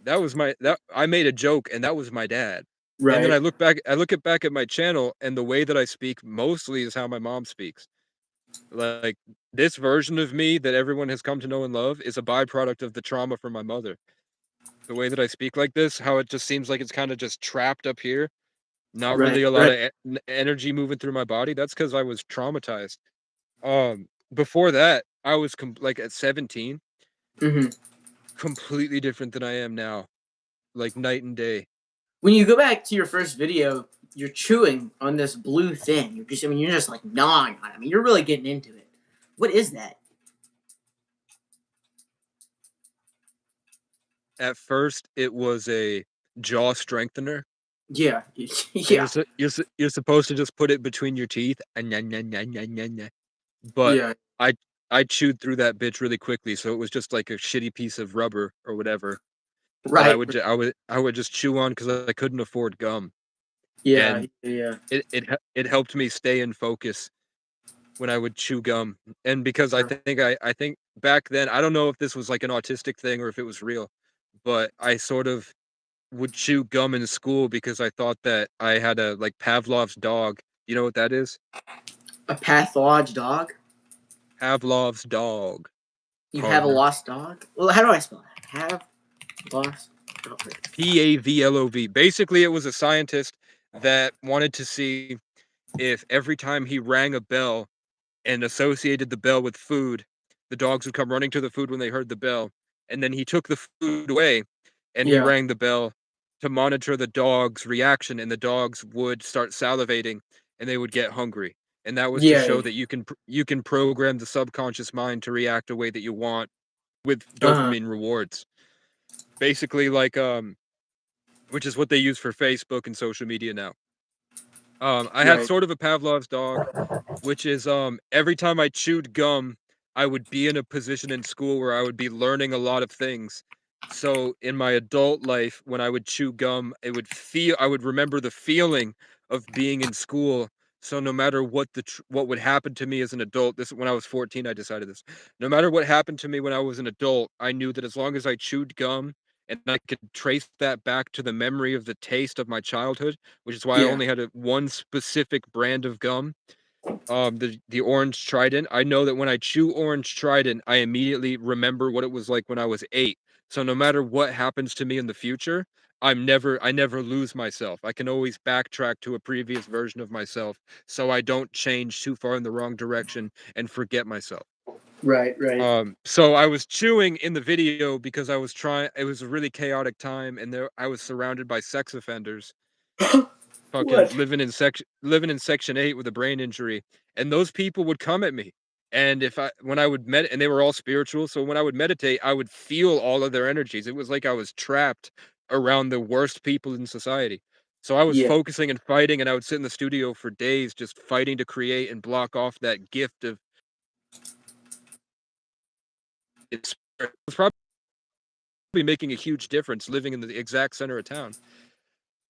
That was my that I made a joke and that was my dad. And then right, I look at back at my channel and the way that I speak mostly is how my mom speaks. Like this version of me that everyone has come to know and love is a byproduct of the trauma from my mother. The way that I speak like this, how it just seems like it's kind of just trapped up here, not right, really a lot right. of energy moving through my body. That's because I was traumatized. Before that, I was like at 17, Hmm. completely different than I am now, like night and day. When you go back to your first video, you're chewing on this blue thing. You're just like gnawing on it. I mean, you're really getting into it. What is that? At first, it was a jaw strengthener. Yeah, And yeah, you're supposed to just put it between your teeth and nya, nya, nya, nya, nya, nya. But yeah. I I chewed through that bitch really quickly, so it was just like a shitty piece of rubber or whatever that Right. I would just chew on because I couldn't afford gum, Yeah, and yeah. it helped me stay in focus when I would chew gum, and because I think back then I don't know if this was like an autistic thing or if it was real, but I sort of would chew gum in school because I thought that I had a like Pavlov's dog. You know what that is? A pathologed dog. Pavlov's dog, You have a partner. lost dog. Well, how do I spell that? Have lost dog. Pavlov. Basically, it was a scientist that wanted to see if every time he rang a bell and associated the bell with food, the dogs would come running to the food when they heard the bell. And then he took the food away and he Yeah, rang the bell to monitor the dog's reaction, and the dogs would start salivating and they would get hungry. And that was to yeah, show yeah. that you can program the subconscious mind to react a way that you want with Uh huh. dopamine rewards. Basically like which is what they use for Facebook and social media now. I had Right. sort of a Pavlov's dog, which is every time I chewed gum, I would be in a position in school where I would be learning a lot of things. So in my adult life, when I would chew gum, I would remember the feeling of being in school. So no matter what would happen to me as an adult, this when I was 14, I decided this. No matter what happened to me when I was an adult, I knew that as long as I chewed gum and I could trace that back to the memory of the taste of my childhood, which is why I Yeah. only had one specific brand of gum, the orange trident. I know that when I chew orange trident, I immediately remember what it was like when I was 8. So no matter what happens to me in the future, I never lose myself. I can always backtrack to a previous version of myself so I don't change too far in the wrong direction and forget myself. Right. Right. So I was chewing in the video because I was trying it was a really chaotic time and there I was surrounded by sex offenders fucking What? living in section 8 with a brain injury, and those people would come at me, and if I when I would and they were all spiritual, so when I would meditate I would feel all of their energies. It was like I was trapped around the worst people in society. So I was Yeah. focusing and fighting, and I would sit in the studio for days just fighting to create and block off that gift of it was probably making a huge difference living in the exact center of town.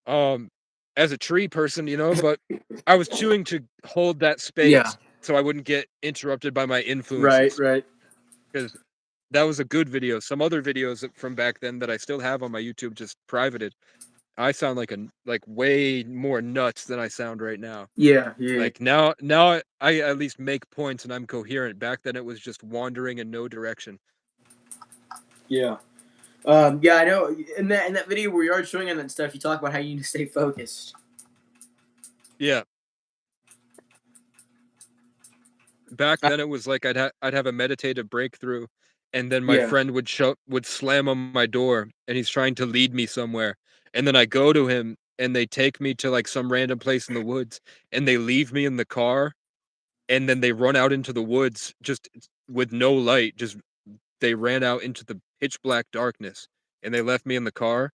um, as a tree person, but I was chewing to hold that Yeah. space so I wouldn't get interrupted by my Right. influences Right. because that was a good video. Some other videos from back then that I still have on my YouTube just privated. I sound like way more nuts than I sound right now. Yeah. Yeah. Like now I at least make points and I'm coherent. Back then it was just wandering in no direction. Yeah. Yeah. I know. In that video where you are showing on that stuff, you talk about how you need to stay focused. Yeah. Back Uh, then it was like I'd have a meditative breakthrough and then my yeah. friend would slam on my door and he's trying to lead me somewhere. And then I go to him and they take me to like some random place in the woods and they leave me in the car and then they run out into the woods just with no light. Just they ran out into the pitch black darkness and they left me in the car.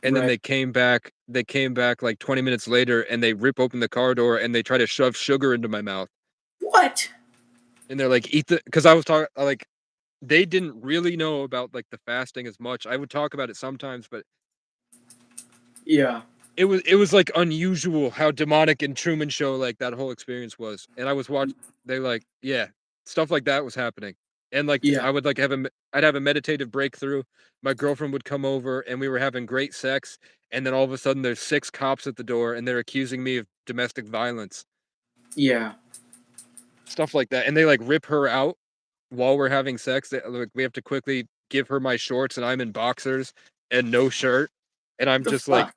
And then Right. they came back like 20 minutes later and they rip open the car door and they try to shove sugar into my mouth. What? And they're like, eat the, because I was talking, like, they didn't really know about like the fasting as much. I would talk about it sometimes, but Yeah. it was like unusual how demonic and Truman Show like that whole experience was. And I was watching, they like, yeah, stuff like that was happening. And like Yeah. I would like I'd have a meditative breakthrough. My girlfriend would come over and we were having great sex. And then all of a sudden there's 6 cops at the door and they're accusing me of domestic violence, Yeah. stuff like that. And they like rip her out while we're having sex. Like we have to quickly give her my shorts and I'm in boxers and no shirt. And I'm The just like, fuck.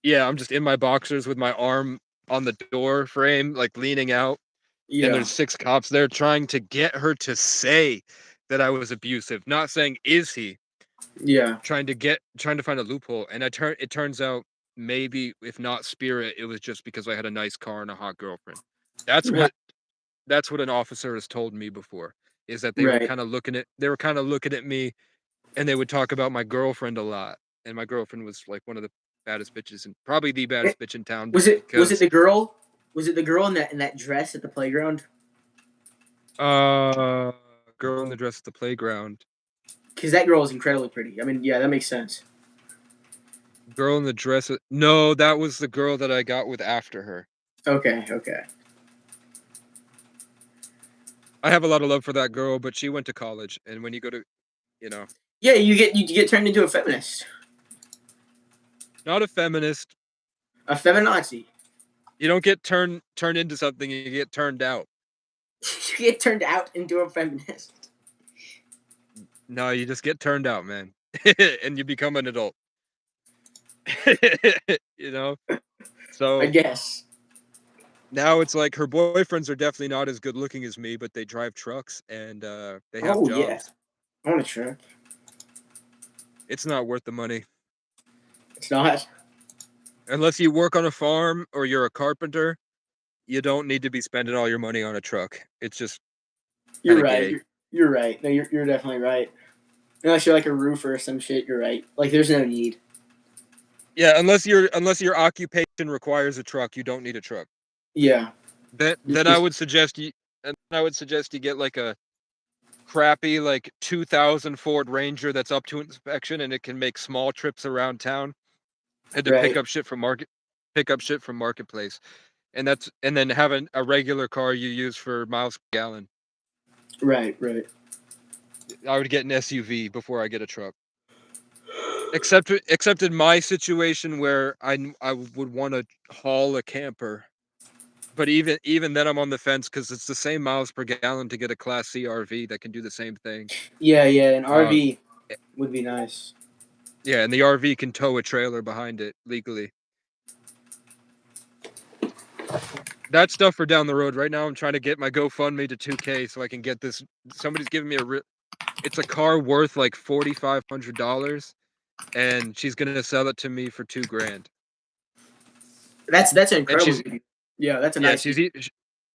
yeah, I'm just in my boxers with my arm on the door frame, like leaning out. And Yeah. there's 6 cops there trying to get her to say that I was abusive, not saying is he, Yeah. trying to find a loophole. And it turns out maybe if not spirit, it was just because I had a nice car and a hot girlfriend. That's Right. what that's what an officer has told me before, is that Right. they were kind of looking at me and they would talk about my girlfriend a lot. And my girlfriend was like one of the baddest bitches and probably the Eh, baddest bitch in town was it because the girl? Was it the girl in that dress at the playground? uh girl in the dress at the playground. Because that girl is incredibly pretty. I mean, yeah, that makes sense. Girl in the dress no, that was the girl that I got with after her. Okay. Okay. I have a lot of love for that girl, but she went to college and when you go to, you know, Yeah, you get turned into a feminist, not a feminist, a feminazi. you don't get turned into something, you get turned out. You get turned out into a feminist. No, you just get turned out, man. And you become an adult. you know? I So guess. now it's like her boyfriends are definitely not as good looking as me, but they drive trucks and they have Oh yeah, jobs. I want to try. It's not worth the money. It's not. Unless you work on a farm or you're a carpenter, you don't need to be spending all your money on a truck. It's just kind You're of right. gay. You're right. No, you're definitely right. Unless you're like a roofer or some shit, you're right. Like, there's no need. Yeah, unless your occupation requires a truck, you don't need a truck. Yeah. Then I would suggest you get like a crappy like 2000 Ford Ranger that's up to inspection and it can make small trips around town and to Right. pick up shit from marketplace. And then have a regular car you use for miles per gallon. Right. Right. I would get an SUV before I get a truck. Except in my situation where I would want to haul a camper. But even then I'm on the fence because it's the same miles per gallon to get a Class C RV that can do the same thing. Yeah. Yeah. An Uh, RV would be nice. yeah, and the RV can tow a trailer behind it legally. That stuff for down the road. Right now, I'm trying to get my GoFundMe to 2K so I can get this. Somebody's giving me it's a car worth like $4,500, and she's gonna sell it to me for 2 grand. That's an And incredible deal. Yeah, that's a yeah, nice deal.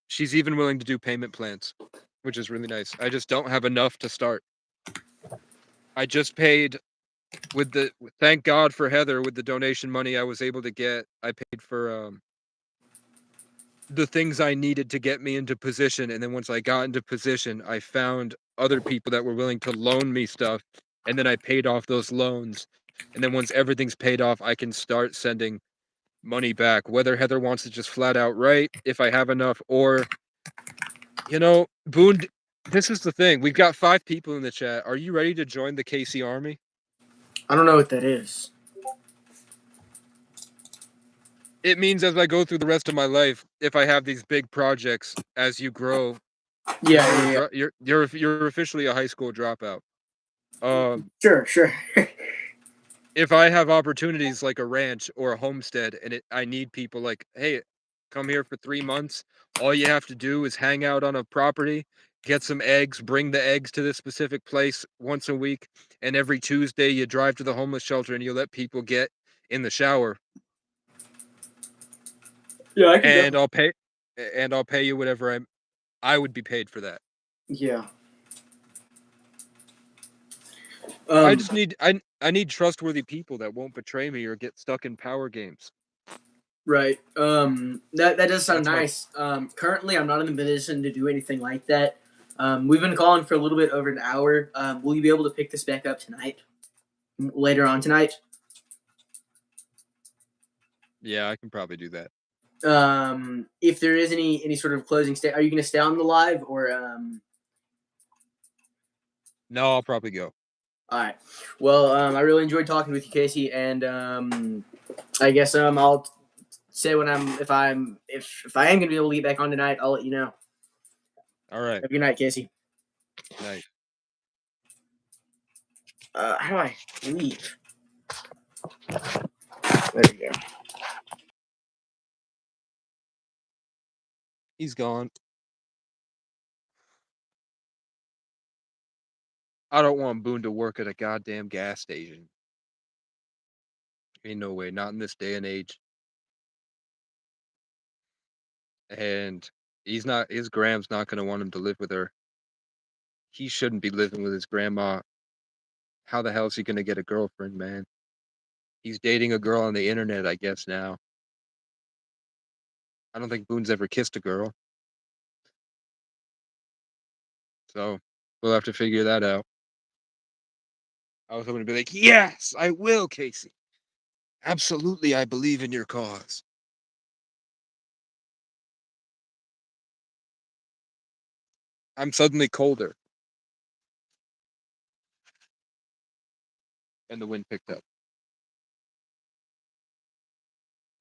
she's even willing to do payment plans, which is really nice. I just don't have enough to start. I just paid with the thank God for Heather with the donation money I was able to get. I paid for the things I needed to get me into position, and then once I got into position, I found other people that were willing to loan me stuff, and then I paid off those loans. And then once everything's paid off, I can start sending money back. Whether Heather wants to just flat out write if I have enough, or Boone. This is the thing. We've got 5 people in the chat. Are you ready to join the KC Army? I don't know what that is. It means as I go through the rest of my life, if I have these big projects, as you grow, Yeah, because yeah, yeah. you're officially a high school dropout. Um, Sure, sure. if I have opportunities like a ranch or a homestead, and I need people like, hey, come here for 3 months. All you have to do is hang out on a property, get some eggs, bring the eggs to this specific place once a week, and every Tuesday you drive to the homeless shelter and you let people get in the shower, Yeah, I can and definitely. I'll pay you whatever I would be paid for that. Yeah. I Um. just I need trustworthy people that won't betray me or get stuck in power games. Right. That does sound That's my nice. Currently, I'm not in the position to do anything like that. We've been calling for a little bit over an hour. Will you be able to pick this back up tonight? Later on tonight. Yeah, I can probably do that. If there is any sort of closing state, are you going to stay on the live or? No, I'll probably go. All right. Well, I really enjoyed talking with you, Casey, and I guess I'll say when if I am going to be able to get back on tonight, I'll let you know. All right. Have a good night, Casey. Night. How do I leave? There you go. He's gone. I don't want Boone to work at a goddamn gas station. Ain't no way. Not in this day and age. And his Gram's not gonna want him to live with her. He shouldn't be living with his grandma. How the hell is he gonna get a girlfriend, man? He's dating a girl on the internet, I guess now. I don't think Boone's ever kissed a girl. So we'll have to figure that out. I was hoping to be like, yes, I will, Casey. Absolutely, I believe in your cause. I'm suddenly colder, and the wind picked up.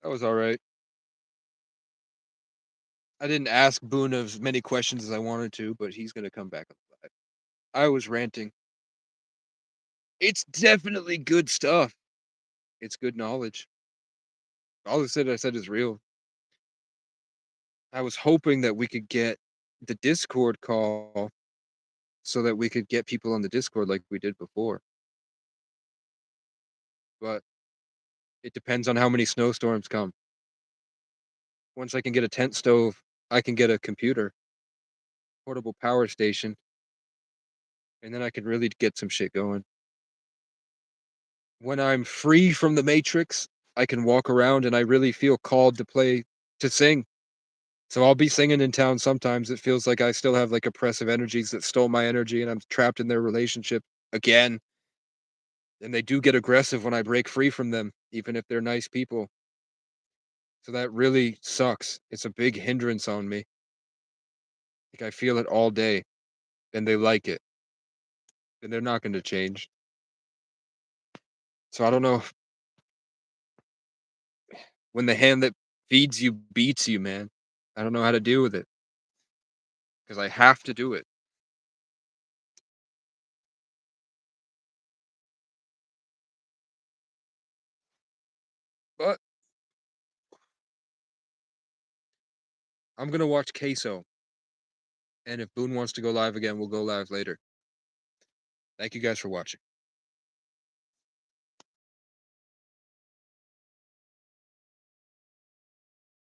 That was all right. I didn't ask Boone as many questions as I wanted to, but he's gonna come back alive. I was ranting. It's definitely good stuff. It's good knowledge. All I said is real. I was hoping that we could get the Discord call so that we could get people on the Discord like we did before. But it depends on how many snowstorms come. Once I can get a tent stove, I can get a computer, portable power station, and then I can really get some shit going. When I'm free from the Matrix, I can walk around and I really feel called to sing. So I'll be singing in town sometimes. It feels like I still have like oppressive energies that stole my energy and I'm trapped in their relationship again. And they do get aggressive when I break free from them, even if they're nice people. So that really sucks. It's a big hindrance on me. Like I feel it all day and they like it and they're not going to change. So I don't know when the hand that feeds you beats you, man. I don't know how to deal with it because I have to do it. But I'm going to watch Queso. And if Boone wants to go live again, we'll go live later. Thank you guys for watching.